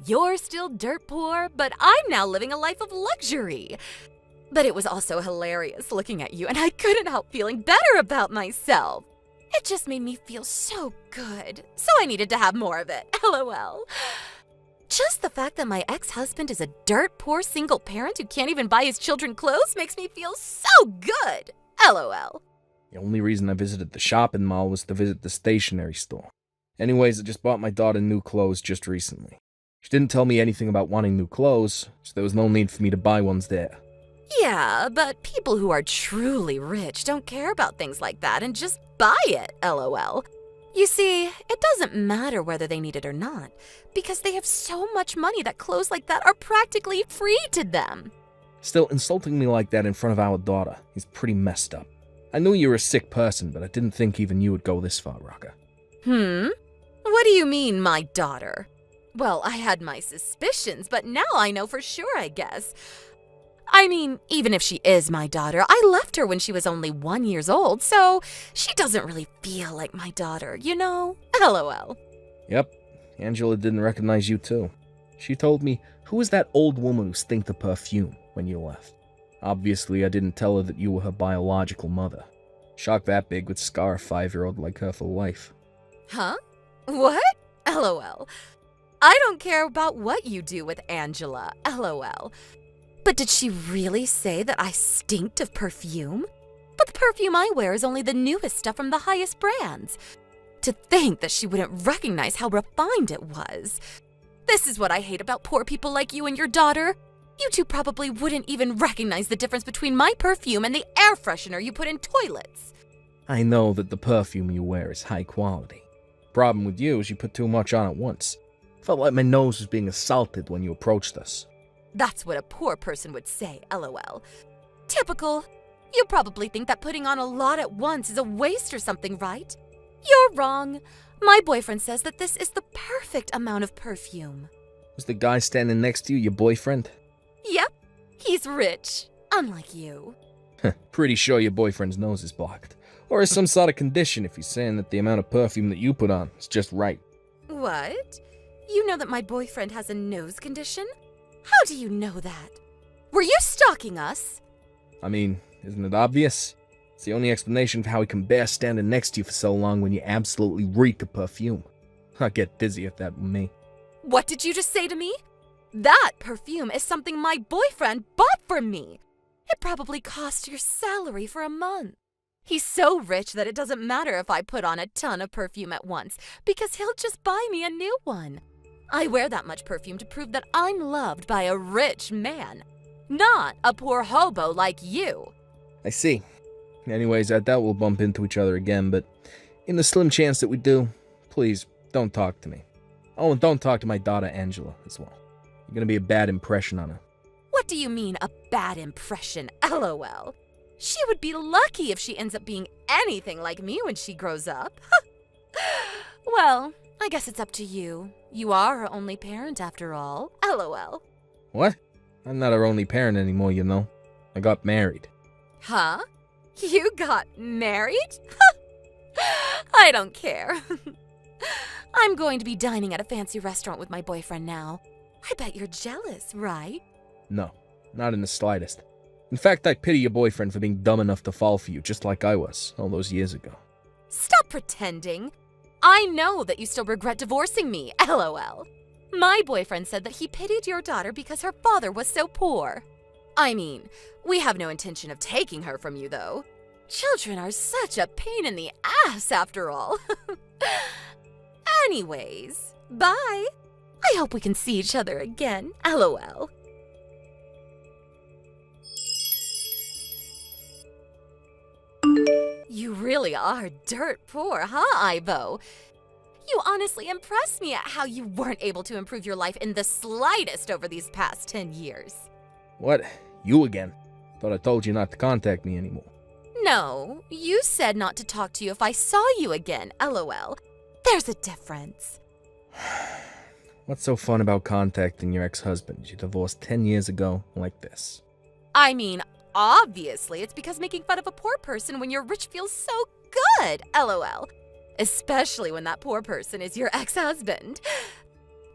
You're still dirt poor, but I'm now living a life of luxury. But it was also hilarious looking at you, and I couldn't help feeling better about myself. It just made me feel so good, so I needed to have more of it, LOL. Just the fact that my ex-husband is a dirt poor single parent who can't even buy his children clothes makes me feel so good, LOL. The only reason I visited the shopping mall was to visit the stationery store. Anyways, I just bought my daughter new clothes just recently. She didn't tell me anything about wanting new clothes, so there was no need for me to buy ones there. Yeah, but people who are truly rich don't care about things like that and just buy it, LOL. You see, it doesn't matter whether they need it or not, because they have so much money that clothes like that are practically free to them. Still, insulting me like that in front of our daughter is pretty messed up. I knew you were a sick person, but I didn't think even you would go this far, Raka. What do you mean, my daughter? Well, I had my suspicions, but now I know for sure, I guess. I mean, even if she is my daughter, I left her when she was only 1 year old, so she doesn't really feel like my daughter, you know? LOL. Yep, Angela didn't recognize you too. She told me, who was that old woman who stinked of perfume when you left? Obviously, I didn't tell her that you were her biological mother. Shock that big would scar a 5-year-old like her for life. Huh? What? LOL. I don't care about what you do with Angela, LOL. But did she really say that I stinked of perfume? But the perfume I wear is only the newest stuff from the highest brands. To think that she wouldn't recognize how refined it was. This is what I hate about poor people like you and your daughter. You two probably wouldn't even recognize the difference between my perfume and the air freshener you put in toilets. I know that the perfume you wear is high quality. Problem with you is you put too much on at once. Felt like my nose was being assaulted when you approached us. That's what a poor person would say, LOL. Typical. You probably think that putting on a lot at once is a waste or something, right? You're wrong. My boyfriend says that this is the perfect amount of perfume. Was the guy standing next to you your boyfriend? Yep. He's rich. Unlike you. Pretty sure your boyfriend's nose is blocked. Or is some sort of condition if he's saying that the amount of perfume that you put on is just right. What? You know that my boyfriend has a nose condition? How do you know that? Were you stalking us? I mean, isn't it obvious? It's the only explanation for how he can bear standing next to you for so long when you absolutely reek of perfume. I'd get dizzy if that were me. What did you just say to me? That perfume is something my boyfriend bought for me. It probably cost your salary for a month. He's so rich that it doesn't matter if I put on a ton of perfume at once, because he'll just buy me a new one. I wear that much perfume to prove that I'm loved by a rich man, not a poor hobo like you. I see. Anyways, I doubt we'll bump into each other again, but in the slim chance that we do, please don't talk to me. Oh, and don't talk to my daughter Angela as well. You're gonna be a bad impression on her. What do you mean, a bad impression? LOL. She would be lucky if she ends up being anything like me when she grows up. Well, I guess it's up to you. You are her only parent after all. LOL. What? I'm not her only parent anymore, you know. I got married. Huh? You got married? I don't care. I'm going to be dining at a fancy restaurant with my boyfriend now. I bet you're jealous, right? No, not in the slightest. In fact, I pity your boyfriend for being dumb enough to fall for you, just like I was, all those years ago. Stop pretending. I know that you still regret divorcing me, LOL. My boyfriend said that he pitied your daughter because her father was so poor. I mean, we have no intention of taking her from you, though. Children are such a pain in the ass, after all. Anyways, bye. I hope we can see each other again, LOL. You really are dirt poor, huh, Ivo? You honestly impress me at how you weren't able to improve your life in the slightest over these past 10 years. What? You again? Thought I told you not to contact me anymore. No, you said not to talk to you if I saw you again, LOL. There's a difference. What's so fun about contacting your ex-husband you divorced 10 years ago like this? I mean, obviously, it's because making fun of a poor person when you're rich feels so good, LOL. Especially when that poor person is your ex-husband.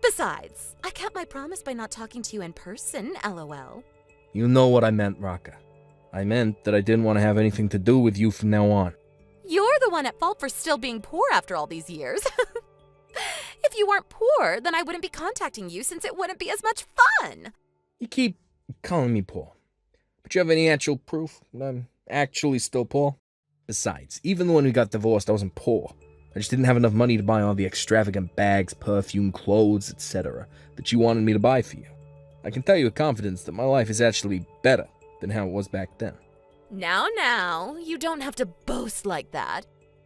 Besides, I kept my promise by not talking to you in person, LOL. You know what I meant, Raka. I meant that I didn't want to have anything to do with you from now on. You're the one at fault for still being poor after all these years. If you weren't poor, then I wouldn't be contacting you since it wouldn't be as much fun. You keep calling me poor. But you have any actual proof that I'm actually still poor? Besides, even when we got divorced, I wasn't poor. I just didn't have enough money to buy all the extravagant bags, perfume, clothes, etc. that you wanted me to buy for you. I can tell you with confidence that my life is actually better than how it was back then. Now, you don't have to boast like that.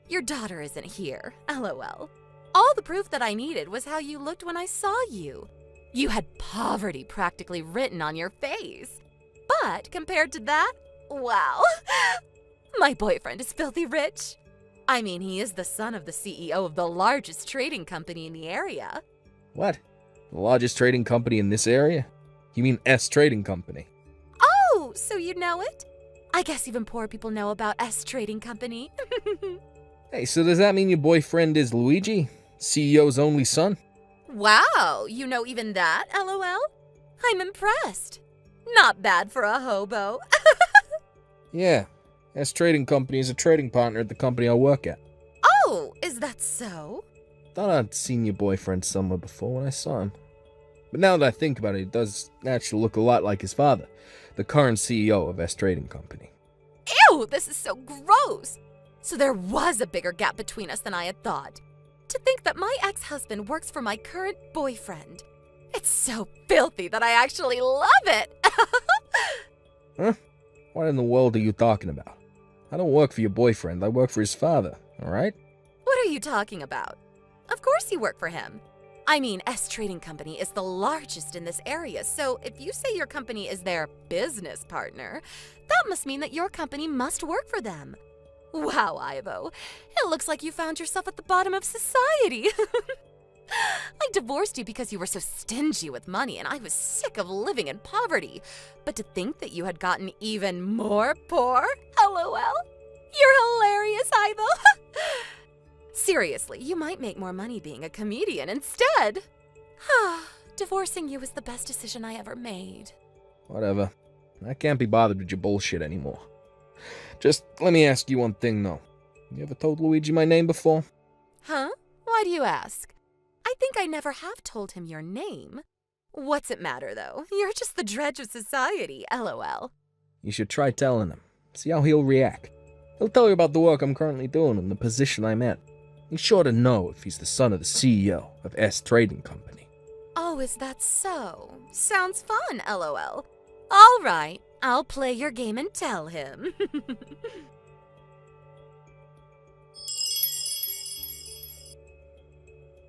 Your daughter isn't here, LOL. All the proof that I needed was how you looked when I saw you. You had poverty practically written on your face. But compared to that, wow. My boyfriend is filthy rich. I mean, he is the son of the CEO of the largest trading company in the area. What? The largest trading company in this area? You mean S Trading Company? Oh, so you know it? I guess even poor people know about S Trading Company. Hey, so does that mean your boyfriend is Luigi? CEO's only son? Wow, you know even that, LOL? I'm impressed. Not bad for a hobo. Yeah, S Trading Company is a trading partner at the company I work at. Oh, is that so? Thought I'd seen your boyfriend somewhere before when I saw him. But now that I think about it, it does actually look a lot like his father, the current CEO of S Trading Company. Ew, this is so gross. So there was a bigger gap between us than I had thought. To think that my ex-husband works for my current boyfriend. It's so filthy that I actually love it. Huh? What in the world are you talking about? I don't work for your boyfriend, I work for his father, alright? What are you talking about? Of course you work for him. I mean, S Trading Company is the largest in this area, so if you say your company is their business partner, that must mean that your company must work for them. Wow, Ivo, it looks like you found yourself at the bottom of society. I divorced you because you were so stingy with money and I was sick of living in poverty. But to think that you had gotten even more poor? LOL. You're hilarious, Ivo. Seriously, you might make more money being a comedian instead. Divorcing you was the best decision I ever made. Whatever. I can't be bothered with your bullshit anymore. Just let me ask you one thing, though. You ever told Luigi my name before? Huh? Why do you ask? I think I never have told him your name. What's it matter, though? You're just the dredge of society, LOL. You should try telling him. See how he'll react. He'll tell you about the work I'm currently doing and the position I'm at. He's sure to know if he's the son of the CEO of S Trading Company. Oh, is that so? Sounds fun, LOL. All right, I'll play your game and tell him.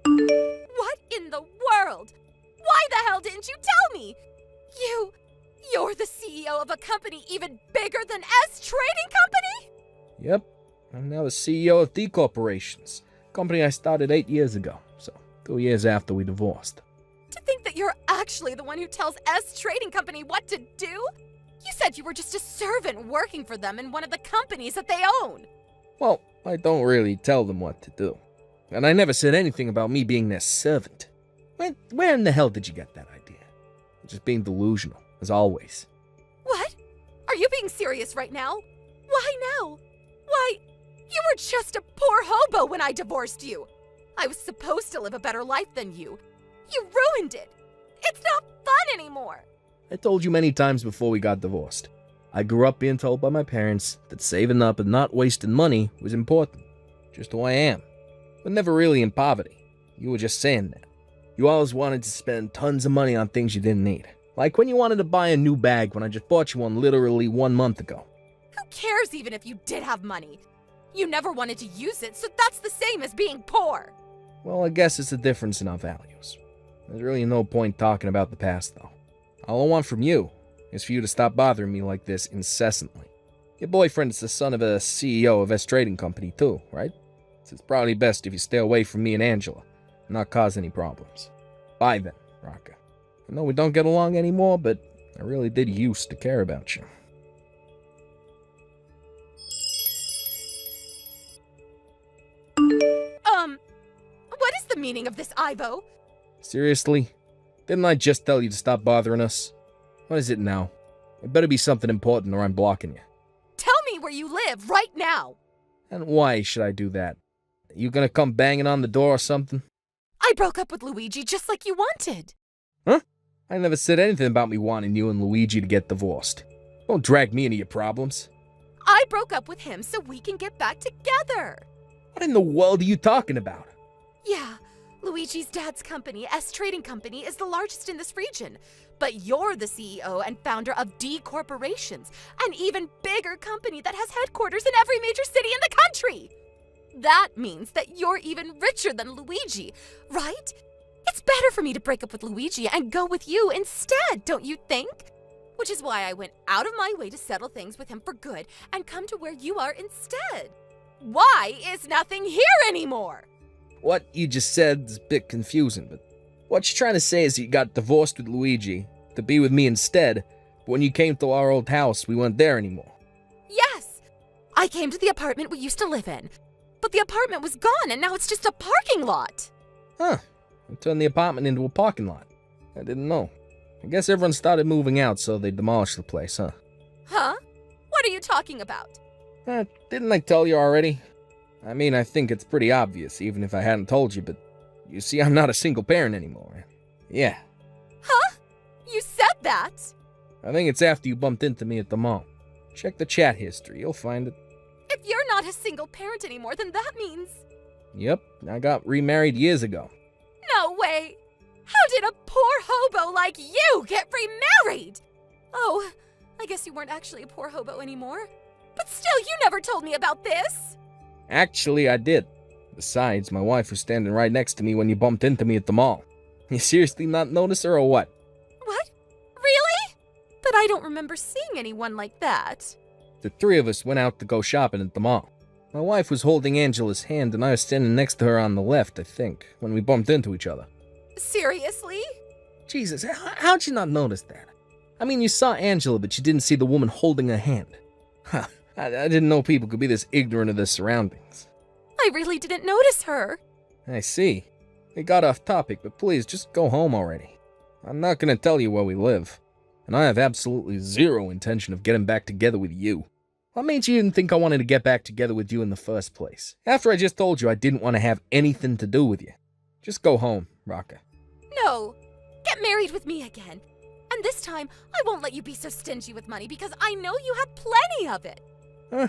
What in the world? Why the hell didn't you tell me? You're the CEO of a company even bigger than S Trading Company? Yep, I'm now the CEO of D Corporations, a company I started 8 years ago, so 2 years after we divorced. To think that you're actually the one who tells S Trading Company what to do? You said you were just a servant working for them in one of the companies that they own. Well, I don't really tell them what to do. And I never said anything about me being their servant. Where in the hell did you get that idea? Just being delusional, as always. What? Are you being serious right now? Why now? Why, you were just a poor hobo when I divorced you. I was supposed to live a better life than you. You ruined it. It's not fun anymore. I told you many times before we got divorced. I grew up being told by my parents that saving up and not wasting money was important. Just who I am. But never really in poverty. You were just saying that. You always wanted to spend tons of money on things you didn't need. Like when you wanted to buy a new bag when I just bought you one literally 1 month ago. Who cares even if you did have money? You never wanted to use it, so that's the same as being poor. Well, I guess it's a difference in our values. There's really no point talking about the past, though. All I want from you is for you to stop bothering me like this incessantly. Your boyfriend is the son of a CEO of a trading company, too, right? So it's probably best if you stay away from me and Angela, and not cause any problems. Bye then, Raka. I know we don't get along anymore, but I really did used to care about you. What is the meaning of this, Ivo? Seriously? Didn't I just tell you to stop bothering us? What is it now? It better be something important or I'm blocking you. Tell me where you live right now. And why should I do that? You gonna come banging on the door or something? I broke up with Luigi just like you wanted. Huh? I never said anything about me wanting you and Luigi to get divorced. Don't drag me into your problems. I broke up with him so we can get back together. What in the world are you talking about? Yeah, Luigi's dad's company, S Trading Company, is the largest in this region. But you're the CEO and founder of D Corporations, an even bigger company that has headquarters in every major city in the country. That means that you're even richer than Luigi, right? It's better for me to break up with Luigi and go with you instead, don't you think? Which is why I went out of my way to settle things with him for good and come to where you are instead. Why is nothing here anymore? What you just said is a bit confusing, but what you're trying to say is you got divorced with Luigi to be with me instead, but when you came to our old house, we weren't there anymore. Yes! I came to the apartment we used to live in, but the apartment was gone and now it's just a parking lot. Huh. I turned the apartment into a parking lot. I didn't know. I guess everyone started moving out, so they demolished the place, huh? Huh? What are you talking about? Didn't I tell you already? I mean, I think it's pretty obvious, even if I hadn't told you, but you see, I'm not a single parent anymore. Yeah. Huh? You said that? I think it's after you bumped into me at the mall. Check the chat history, you'll find it. If you're not a single parent anymore, then that means... Yep, I got remarried years ago. No way! How did a poor hobo like you get remarried? Oh, I guess you weren't actually a poor hobo anymore. But still, you never told me about this! Actually, I did. Besides, my wife was standing right next to me when you bumped into me at the mall. You seriously not notice her or what? What? Really? But I don't remember seeing anyone like that. The three of us went out to go shopping at the mall. My wife was holding Angela's hand and I was standing next to her on the left, I think, when we bumped into each other. Seriously? Jesus, how'd you not notice that? I mean, you saw Angela, but you didn't see the woman holding her hand. Huh, I didn't know people could be this ignorant of their surroundings. I really didn't notice her. I see. We got off topic, but please, just go home already. I'm not gonna tell you where we live, and I have absolutely zero intention of getting back together with you. What made you even think I wanted to get back together with you in the first place? After I just told you I didn't want to have anything to do with you. Just go home, Raka. No. Get married with me again. And this time, I won't let you be so stingy with money because I know you have plenty of it. Huh.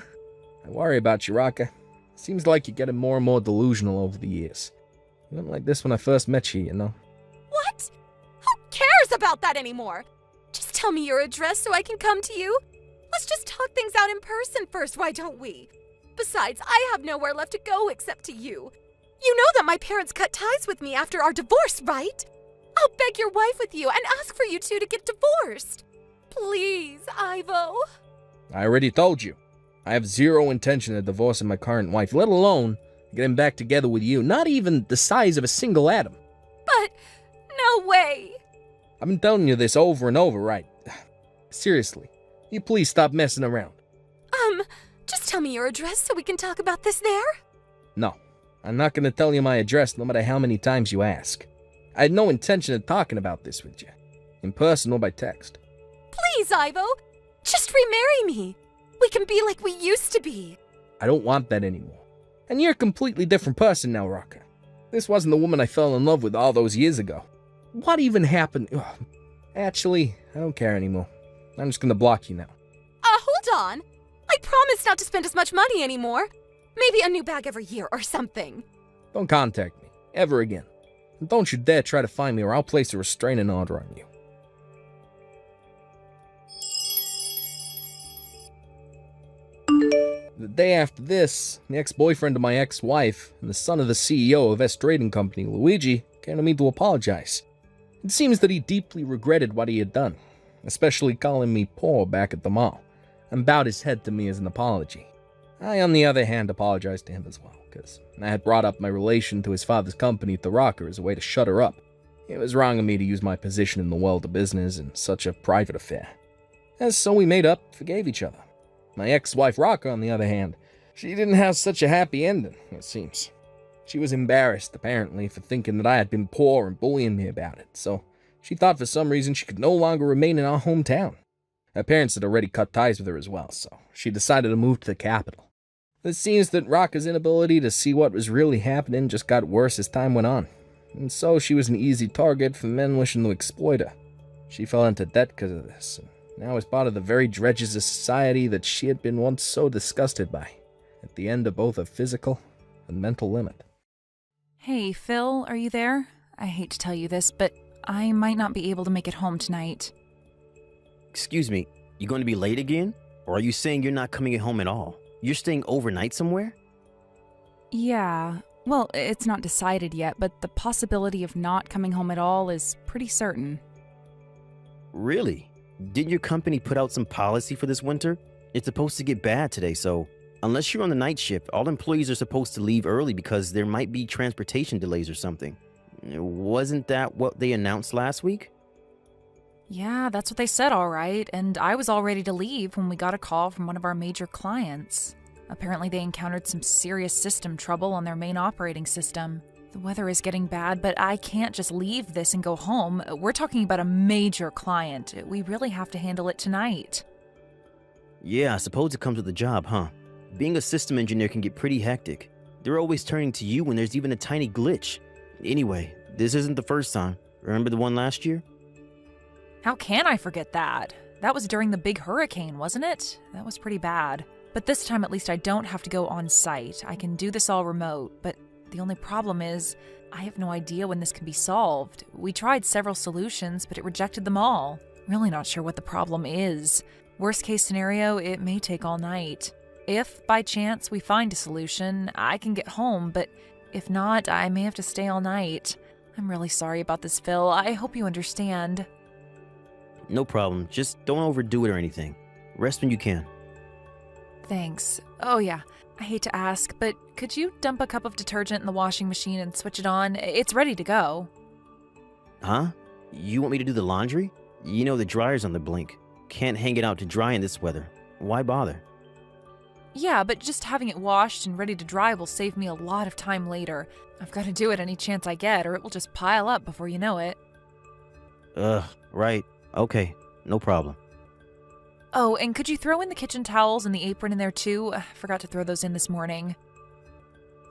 I worry about you, Raka. Seems like you're getting more and more delusional over the years. You weren't like this when I first met you, you know? What? Who cares about that anymore? Just tell me your address so I can come to you. Let's just talk things out in person first, why don't we? Besides, I have nowhere left to go except to you. You know that my parents cut ties with me after our divorce, right? I'll beg your wife with you and ask for you two to get divorced. Please, Ivo. I already told you. I have zero intention of divorcing my current wife, let alone getting back together with you. Not even the size of a single atom. But, no way. I've been telling you this over and over, right? Seriously, you please stop messing around. Just tell me your address so we can talk about this there. No, I'm not gonna tell you my address no matter how many times you ask. I had no intention of talking about this with you, in person or by text. Please, Ivo, just remarry me. We can be like we used to be. I don't want that anymore. And you're a completely different person now, Raka. This wasn't the woman I fell in love with all those years ago. What even happened? Ugh. Actually, I don't care anymore. I'm just gonna block you now. Hold on. I promise not to spend as much money anymore. Maybe a new bag every year or something. Don't contact me, ever again. And don't you dare try to find me or I'll place a restraining order on you. The day after this, the ex-boyfriend of my ex-wife and the son of the CEO of S Trading Company, Luigi, came to me to apologize. It seems that he deeply regretted what he had done, especially calling me poor back at the mall, and bowed his head to me as an apology. I, on the other hand, apologized to him as well, because I had brought up my relation to his father's company at the Rocker as a way to shut her up. It was wrong of me to use my position in the world of business in such a private affair. And so we made up, forgave each other. My ex-wife Rocker, on the other hand, she didn't have such a happy ending, it seems. She was embarrassed, apparently, for thinking that I had been poor and bullying me about it, so she thought for some reason she could no longer remain in our hometown. Her parents had already cut ties with her as well, so she decided to move to the capital. It seems that Rocker's inability to see what was really happening just got worse as time went on, and so she was an easy target for men wishing to exploit her. She fell into debt because of this, and now is part of the very dredges of society that she had been once so disgusted by, at the end of both a physical and mental limit. Hey, Phil, are you there? I hate to tell you this, but I might not be able to make it home tonight. Excuse me, you going to be late again? Or are you saying you're not coming home at all? You're staying overnight somewhere? Yeah, well, it's not decided yet, but the possibility of not coming home at all is pretty certain. Really? Didn't your company put out some policy for this winter? It's supposed to get bad today, so unless you're on the night shift, all employees are supposed to leave early because there might be transportation delays or something. Wasn't that what they announced last week? Yeah, that's what they said, all right, and I was all ready to leave when we got a call from one of our major clients. Apparently they encountered some serious system trouble on their main operating system. The weather is getting bad, but I can't just leave this and go home. We're talking about a major client. We really have to handle it tonight. Yeah, I suppose it comes with the job, huh? Being a system engineer can get pretty hectic. They're always turning to you when there's even a tiny glitch. Anyway, this isn't the first time. Remember the one last year? How can I forget that? That was during the big hurricane, wasn't it? That was pretty bad. But this time at least I don't have to go on site. I can do this all remote, but the only problem is I have no idea when this can be solved. We tried several solutions, but it rejected them all. Really not sure what the problem is. Worst case scenario, it may take all night. If, by chance, we find a solution, I can get home, but if not, I may have to stay all night. I'm really sorry about this, Phil. I hope you understand. No problem. Just don't overdo it or anything. Rest when you can. Thanks. Oh yeah, I hate to ask, but could you dump a cup of detergent in the washing machine and switch it on? It's ready to go. Huh? You want me to do the laundry? You know the dryer's on the blink. Can't hang it out to dry in this weather. Why bother? Yeah, but just having it washed and ready to dry will save me a lot of time later. I've got to do it any chance I get, or it will just pile up before you know it. Right. Okay, no problem. Oh, and could you throw in the kitchen towels and the apron in there too? I forgot to throw those in this morning.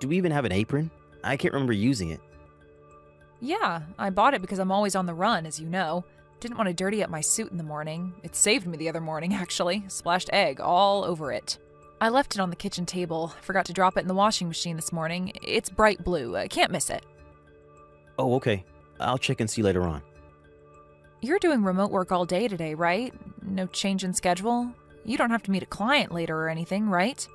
Do we even have an apron? I can't remember using it. Yeah, I bought it because I'm always on the run, as you know. Didn't want to dirty up my suit in the morning. It saved me the other morning, actually. Splashed egg all over it. I left it on the kitchen table. Forgot to drop it in the washing machine this morning. It's bright blue. I can't miss it. Oh, okay. I'll check and see later on. You're doing remote work all day today, right? No change in schedule? You don't have to meet a client later or anything, right?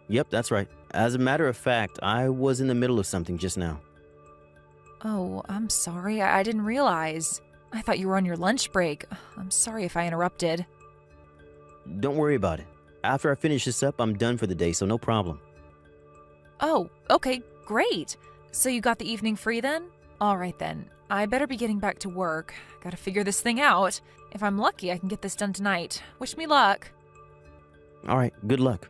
Yep, that's right. As a matter of fact, I was in the middle of something just now. Oh, I'm sorry. I didn't realize. I thought you were on your lunch break. I'm sorry if I interrupted. Don't worry about it. After I finish this up, I'm done for the day, so no problem. Oh, okay, great. So you got the evening free then? All right then. I better be getting back to work. Gotta figure this thing out. If I'm lucky, I can get this done tonight. Wish me luck. All right, good luck.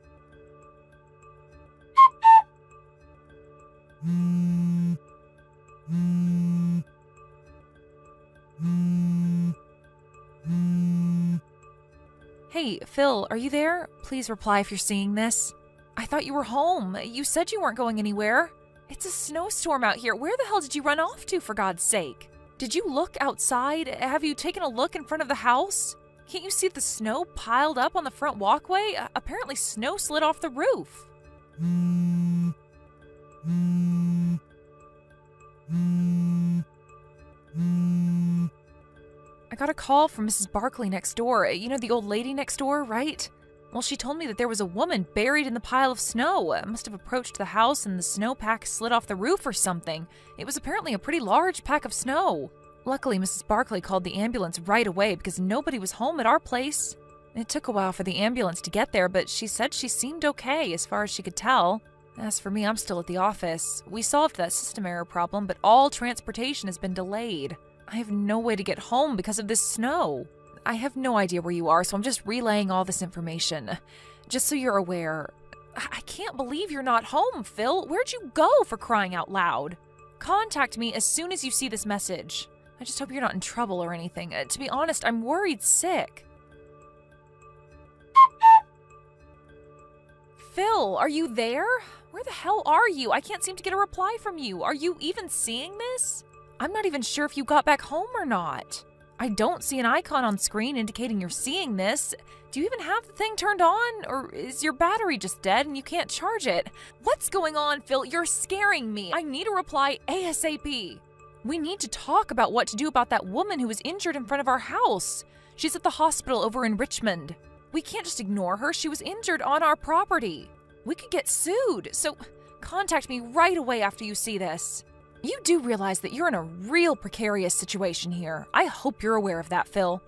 Hey, Phil, are you there? Please reply if you're seeing this. I thought you were home. You said you weren't going anywhere. It's a snowstorm out here. Where the hell did you run off to, for God's sake? Did you look outside? Have you taken a look in front of the house? Can't you see the snow piled up on the front walkway? Apparently snow slid off the roof. I got a call from Mrs. Barkley next door. You know, the old lady next door, right? Well, she told me that there was a woman buried in the pile of snow. Must have approached the house and the snowpack slid off the roof or something. It was apparently a pretty large pack of snow. Luckily, Mrs. Barkley called the ambulance right away because nobody was home at our place. It took a while for the ambulance to get there, but she said she seemed okay as far as she could tell. As for me, I'm still at the office. We solved that system error problem, but all transportation has been delayed. I have no way to get home because of this snow. I have no idea where you are, so I'm just relaying all this information. Just so you're aware, I can't believe you're not home, Phil. Where'd you go, for crying out loud? Contact me as soon as you see this message. I just hope you're not in trouble or anything. To be honest, I'm worried sick. Phil, are you there? Where the hell are you? I can't seem to get a reply from you. Are you even seeing this? I'm not even sure if you got back home or not. I don't see an icon on screen indicating you're seeing this. Do you even have the thing turned on? Or is your battery just dead and you can't charge it? What's going on, Phil? You're scaring me. I need a reply ASAP. We need to talk about what to do about that woman who was injured in front of our house. She's at the hospital over in Richmond. We can't just ignore her. She was injured on our property. We could get sued. So contact me right away after you see this. You do realize that you're in a real precarious situation here. I hope you're aware of that, Phil.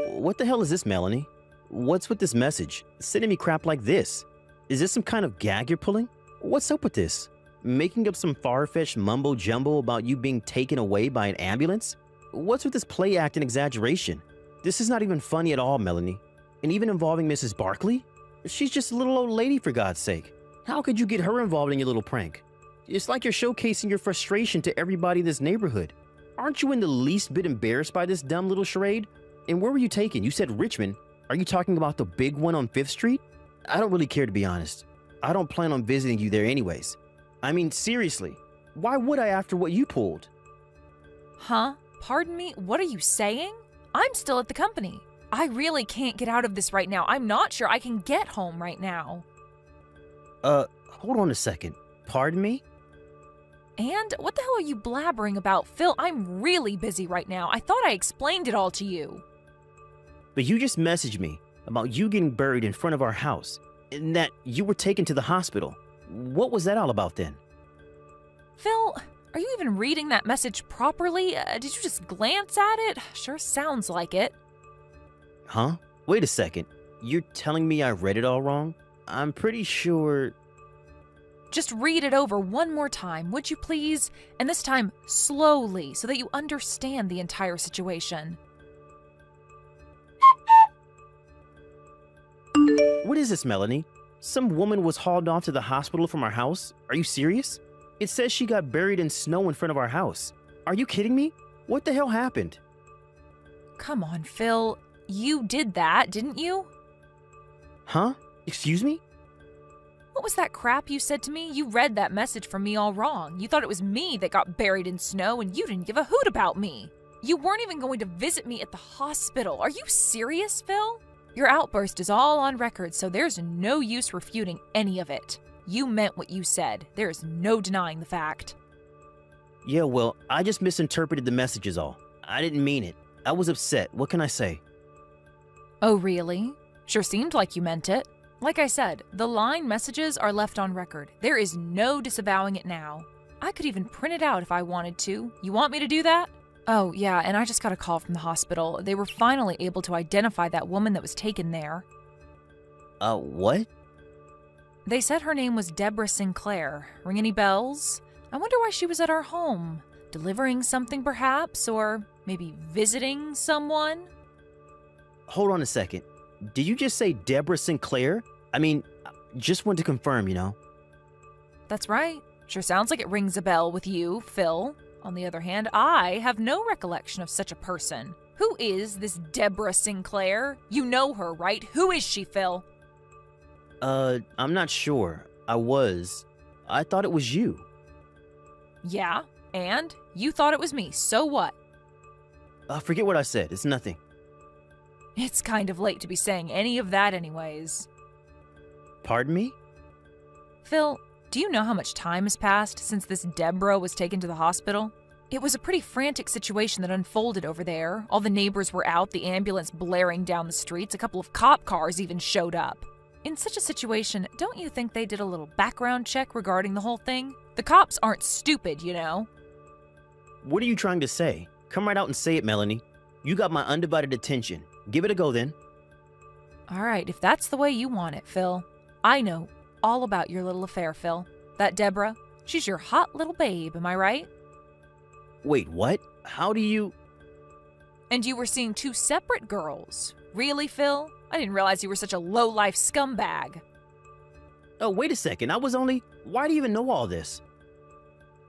What the hell is this, Melanie? What's with this message? Sending me crap like this? Is this some kind of gag you're pulling? What's up with this? Making up some far-fetched mumbo-jumbo about you being taken away by an ambulance? What's with this play act and exaggeration? This is not even funny at all, Melanie. And even involving Mrs. Barkley? She's just a little old lady, for God's sake. How could you get her involved in your little prank? It's like you're showcasing your frustration to everybody in this neighborhood. Aren't you in the least bit embarrassed by this dumb little charade? And where were you taken? You said Richmond. Are you talking about the big one on 5th Street? I don't really care, to be honest. I don't plan on visiting you there anyways. I mean, seriously, why would I after what you pulled? Huh? Pardon me? What are you saying? I'm still at the company. I really can't get out of this right now. I'm not sure I can get home right now. Hold on a second. Pardon me? And what the hell are you blabbering about, Phil? I'm really busy right now. I thought I explained it all to you. But you just messaged me about you getting buried in front of our house and that you were taken to the hospital. What was that all about then? Phil, are you even reading that message properly? Did you just glance at it? Sure sounds like it. Huh? Wait a second. You're telling me I read it all wrong? I'm pretty sure... Just read it over one more time, would you please? And this time, slowly, so that you understand the entire situation. What is this, Melanie? Some woman was hauled off to the hospital from our house? Are you serious? It says she got buried in snow in front of our house. Are you kidding me? What the hell happened? Come on, Phil. You did that, didn't you? Huh? Excuse me? What was that crap you said to me? You read that message from me all wrong. You thought it was me that got buried in snow and you didn't give a hoot about me. You weren't even going to visit me at the hospital. Are you serious, Phil? Your outburst is all on record, so there's no use refuting any of it. You meant what you said. There is no denying the fact. Yeah, well, I just misinterpreted the message is all. I didn't mean it. I was upset. What can I say? Oh, really? Sure seemed like you meant it. Like I said, the line messages are left on record. There is no disavowing it now. I could even print it out if I wanted to. You want me to do that? Oh, yeah, and I just got a call from the hospital. They were finally able to identify that woman that was taken there. What? They said her name was Deborah Sinclair. Ring any bells? I wonder why she was at our home. Delivering something, perhaps? Or maybe visiting someone? Hold on a second. Did you just say Deborah Sinclair? I mean, just want to confirm, you know. That's right. Sure sounds like it rings a bell with you, Phil. On the other hand, I have no recollection of such a person. Who is this Deborah Sinclair? You know her, right? Who is she, Phil? I'm not sure. I thought it was you. Yeah, and? You thought it was me, so what? Forget what I said. It's nothing. It's kind of late to be saying any of that anyways. Pardon me? Phil, do you know how much time has passed since this Deborah was taken to the hospital? It was a pretty frantic situation that unfolded over there. All the neighbors were out, the ambulance blaring down the streets, a couple of cop cars even showed up. In such a situation, don't you think they did a little background check regarding the whole thing? The cops aren't stupid, you know. What are you trying to say? Come right out and say it, Melanie. You got my undivided attention. Give it a go then. All right, if that's the way you want it, Phil. I know all about your little affair, Phil. That Deborah, she's your hot little babe, am I right? Wait, what? How do you... And you were seeing two separate girls. Really, Phil? I didn't realize you were such a low-life scumbag. Oh, wait a second. Why do you even know all this?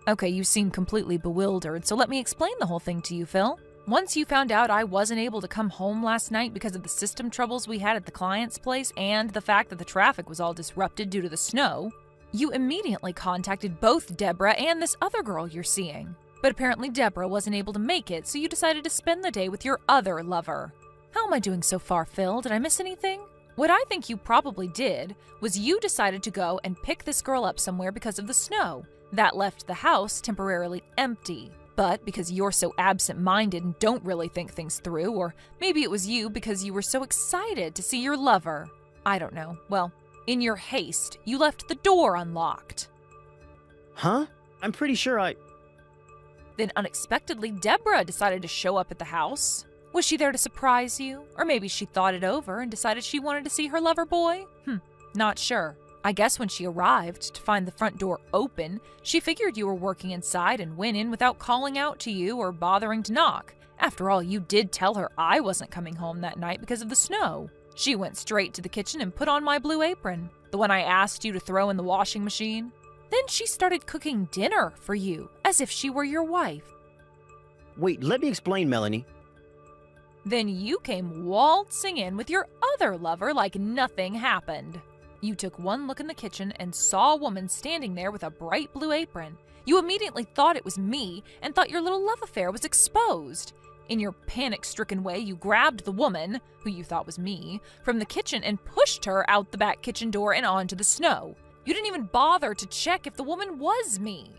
Okay, you seem completely bewildered, so let me explain the whole thing to you, Phil. Once you found out I wasn't able to come home last night because of the system troubles we had at the client's place and the fact that the traffic was all disrupted due to the snow, you immediately contacted both Deborah and this other girl you're seeing. But apparently Deborah wasn't able to make it, so you decided to spend the day with your other lover. How am I doing so far, Phil? Did I miss anything? What I think you probably did was you decided to go and pick this girl up somewhere because of the snow. That left the house temporarily empty. But because you're so absent-minded and don't really think things through, or maybe it was you because you were so excited to see your lover. I don't know. Well, in your haste, you left the door unlocked. Huh? I'm pretty sure Then unexpectedly, Deborah decided to show up at the house. Was she there to surprise you? Or maybe she thought it over and decided she wanted to see her lover boy? Not sure. I guess when she arrived to find the front door open, she figured you were working inside and went in without calling out to you or bothering to knock. After all, you did tell her I wasn't coming home that night because of the snow. She went straight to the kitchen and put on my blue apron, the one I asked you to throw in the washing machine. Then she started cooking dinner for you, as if she were your wife. Wait, let me explain, Melanie. Then you came waltzing in with your other lover like nothing happened. You took one look in the kitchen and saw a woman standing there with a bright blue apron. You immediately thought it was me and thought your little love affair was exposed. In your panic-stricken way, you grabbed the woman, who you thought was me, from the kitchen and pushed her out the back kitchen door and onto the snow. You didn't even bother to check if the woman was me.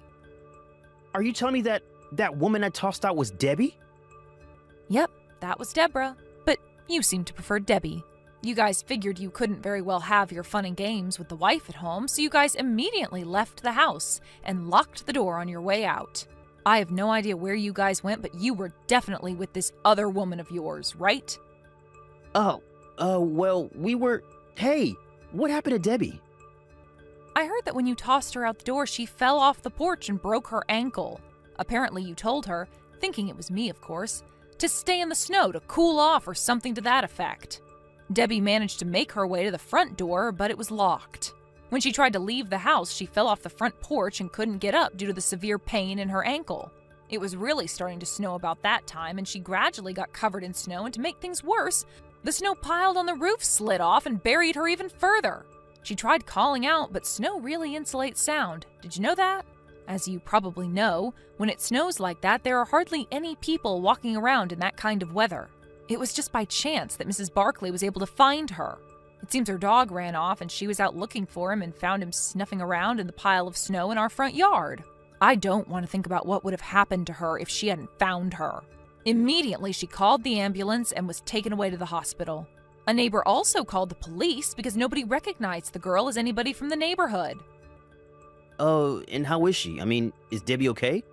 Are you telling me that woman I tossed out was Debbie? Yep, that was Deborah. But you seem to prefer Debbie. You guys figured you couldn't very well have your fun and games with the wife at home, so you guys immediately left the house and locked the door on your way out. I have no idea where you guys went, but you were definitely with this other woman of yours, right? Well, we were... Hey, what happened to Debbie? I heard that when you tossed her out the door, she fell off the porch and broke her ankle. Apparently you told her, thinking it was me of course, to stay in the snow to cool off or something to that effect. Debbie managed to make her way to the front door, but it was locked. When she tried to leave the house, she fell off the front porch and couldn't get up due to the severe pain in her ankle. It was really starting to snow about that time, and she gradually got covered in snow, and to make things worse, the snow piled on the roof slid off and buried her even further. She tried calling out, but snow really insulates sound. Did you know that? As you probably know, when it snows like that, there are hardly any people walking around in that kind of weather. It was just by chance that Mrs. Barkley was able to find her. It seems her dog ran off and she was out looking for him and found him snuffing around in the pile of snow in our front yard. I don't want to think about what would have happened to her if she hadn't found her. Immediately, she called the ambulance and was taken away to the hospital. A neighbor also called the police because nobody recognized the girl as anybody from the neighborhood. Oh, and how is she? I mean, is Debbie okay?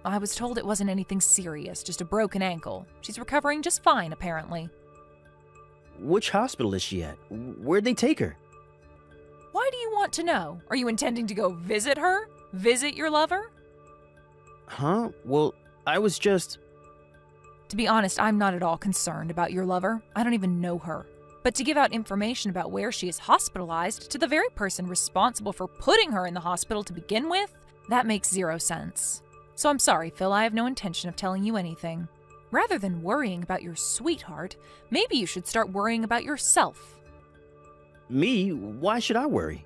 I was told it wasn't anything serious, just a broken ankle. She's recovering just fine, apparently. Which hospital is she at? Where'd they take her? Why do you want to know? Are you intending to go visit her? Visit your lover? Huh? Well, I was just... To be honest, I'm not at all concerned about your lover. I don't even know her. But to give out information about where she is hospitalized to the very person responsible for putting her in the hospital to begin with, that makes zero sense. So I'm sorry, Phil, I have no intention of telling you anything. Rather than worrying about your sweetheart, maybe you should start worrying about yourself. Me? Why should I worry?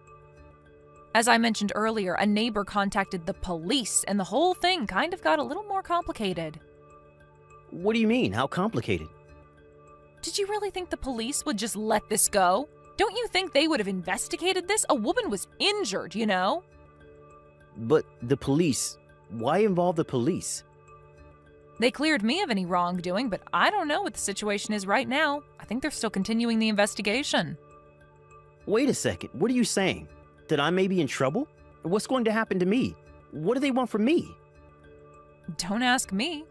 As I mentioned earlier, a neighbor contacted the police, and the whole thing kind of got a little more complicated. What do you mean? How complicated? Did you really think the police would just let this go? Don't you think they would have investigated this? A woman was injured, you know? But the police... Why involve the police? They cleared me of any wrongdoing, but I don't know what the situation is right now. I think they're still continuing the investigation. Wait a second, what are you saying? That I may be in trouble? What's going to happen to me? What do they want from me? Don't ask me.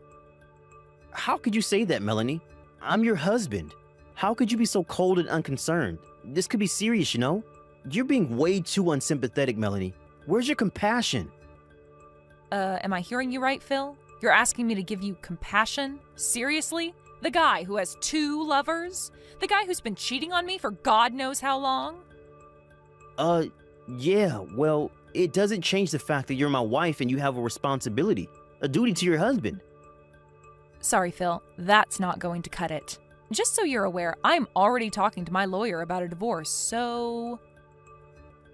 How could you say that, Melanie? I'm your husband. How could you be so cold and unconcerned? This could be serious, you know? You're being way too unsympathetic, Melanie. Where's your compassion? Am I hearing you right, Phil? You're asking me to give you compassion? Seriously? The guy who has 2 lovers? The guy who's been cheating on me for God knows how long? Yeah, well, it doesn't change the fact that you're my wife and you have a responsibility, a duty to your husband. Sorry, Phil, that's not going to cut it. Just so you're aware, I'm already talking to my lawyer about a divorce, so...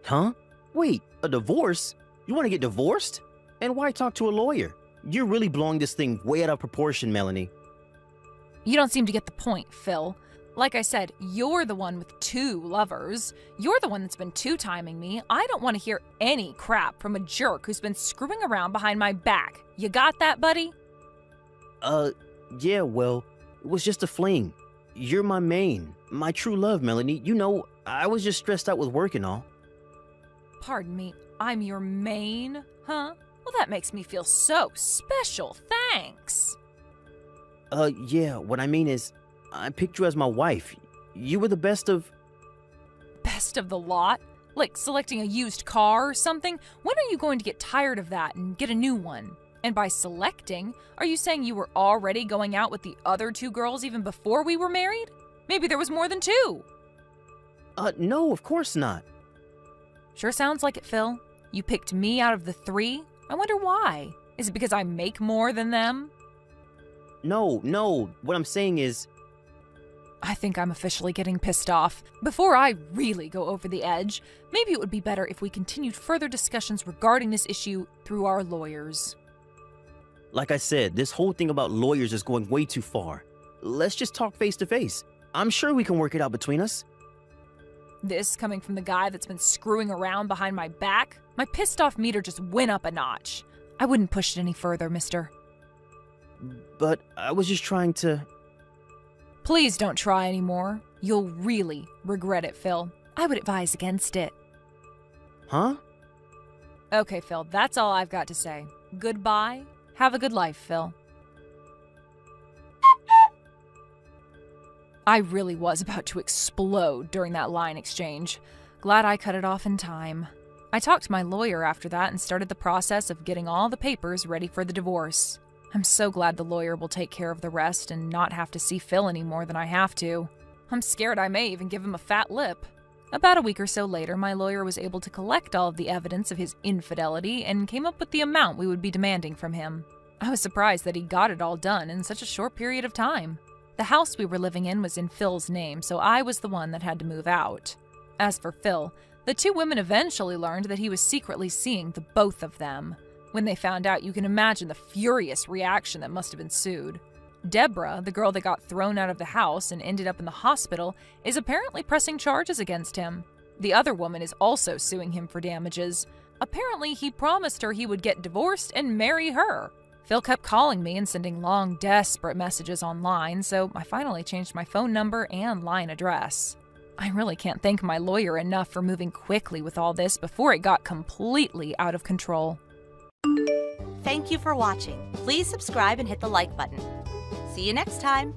Huh? Wait, a divorce? You want to get divorced? And why talk to a lawyer? You're really blowing this thing way out of proportion, Melanie. You don't seem to get the point, Phil. Like I said, you're the one with 2 lovers. You're the one that's been 2-timing me. I don't want to hear any crap from a jerk who's been screwing around behind my back. You got that, buddy? Yeah, well, it was just a fling. You're my main, my true love, Melanie. You know, I was just stressed out with work and all. Pardon me, I'm your main, huh? Well, that makes me feel so special, thanks. Yeah, what I mean is, I picked you as my wife. You were the best of... Best of the lot? Like selecting a used car or something? When are you going to get tired of that and get a new one? And by selecting, are you saying you were already going out with the other 2 girls even before we were married? Maybe there was more than 2. No, of course not. Sure sounds like it, Phil. You picked me out of the 3? I wonder why. Is it because I make more than them? No, what I'm saying is... I think I'm officially getting pissed off. Before I really go over the edge, maybe it would be better if we continued further discussions regarding this issue through our lawyers. Like I said, this whole thing about lawyers is going way too far. Let's just talk face to face. I'm sure we can work it out between us. This coming from the guy that's been screwing around behind my back? My pissed off meter just went up a notch. I wouldn't push it any further, mister. But I was just trying to... Please don't try anymore. You'll really regret it, Phil. I would advise against it. Huh? Okay, Phil, that's all I've got to say. Goodbye. Have a good life, Phil. I really was about to explode during that line exchange. Glad I cut it off in time. I talked to my lawyer after that and started the process of getting all the papers ready for the divorce. I'm so glad the lawyer will take care of the rest and not have to see Phil any more than I have to. I'm scared I may even give him a fat lip. About a week or so later, my lawyer was able to collect all of the evidence of his infidelity and came up with the amount we would be demanding from him. I was surprised that he got it all done in such a short period of time. The house we were living in was in Phil's name, so I was the one that had to move out. As for Phil, the 2 women eventually learned that he was secretly seeing the both of them. When they found out, you can imagine the furious reaction that must have ensued. Deborah, the girl that got thrown out of the house and ended up in the hospital, is apparently pressing charges against him. The other woman is also suing him for damages. Apparently, he promised her he would get divorced and marry her. Phil kept calling me and sending long, desperate messages online, so I finally changed my phone number and line address. I really can't thank my lawyer enough for moving quickly with all this before it got completely out of control. Thank you for watching. Please subscribe and hit the like button. See you next time.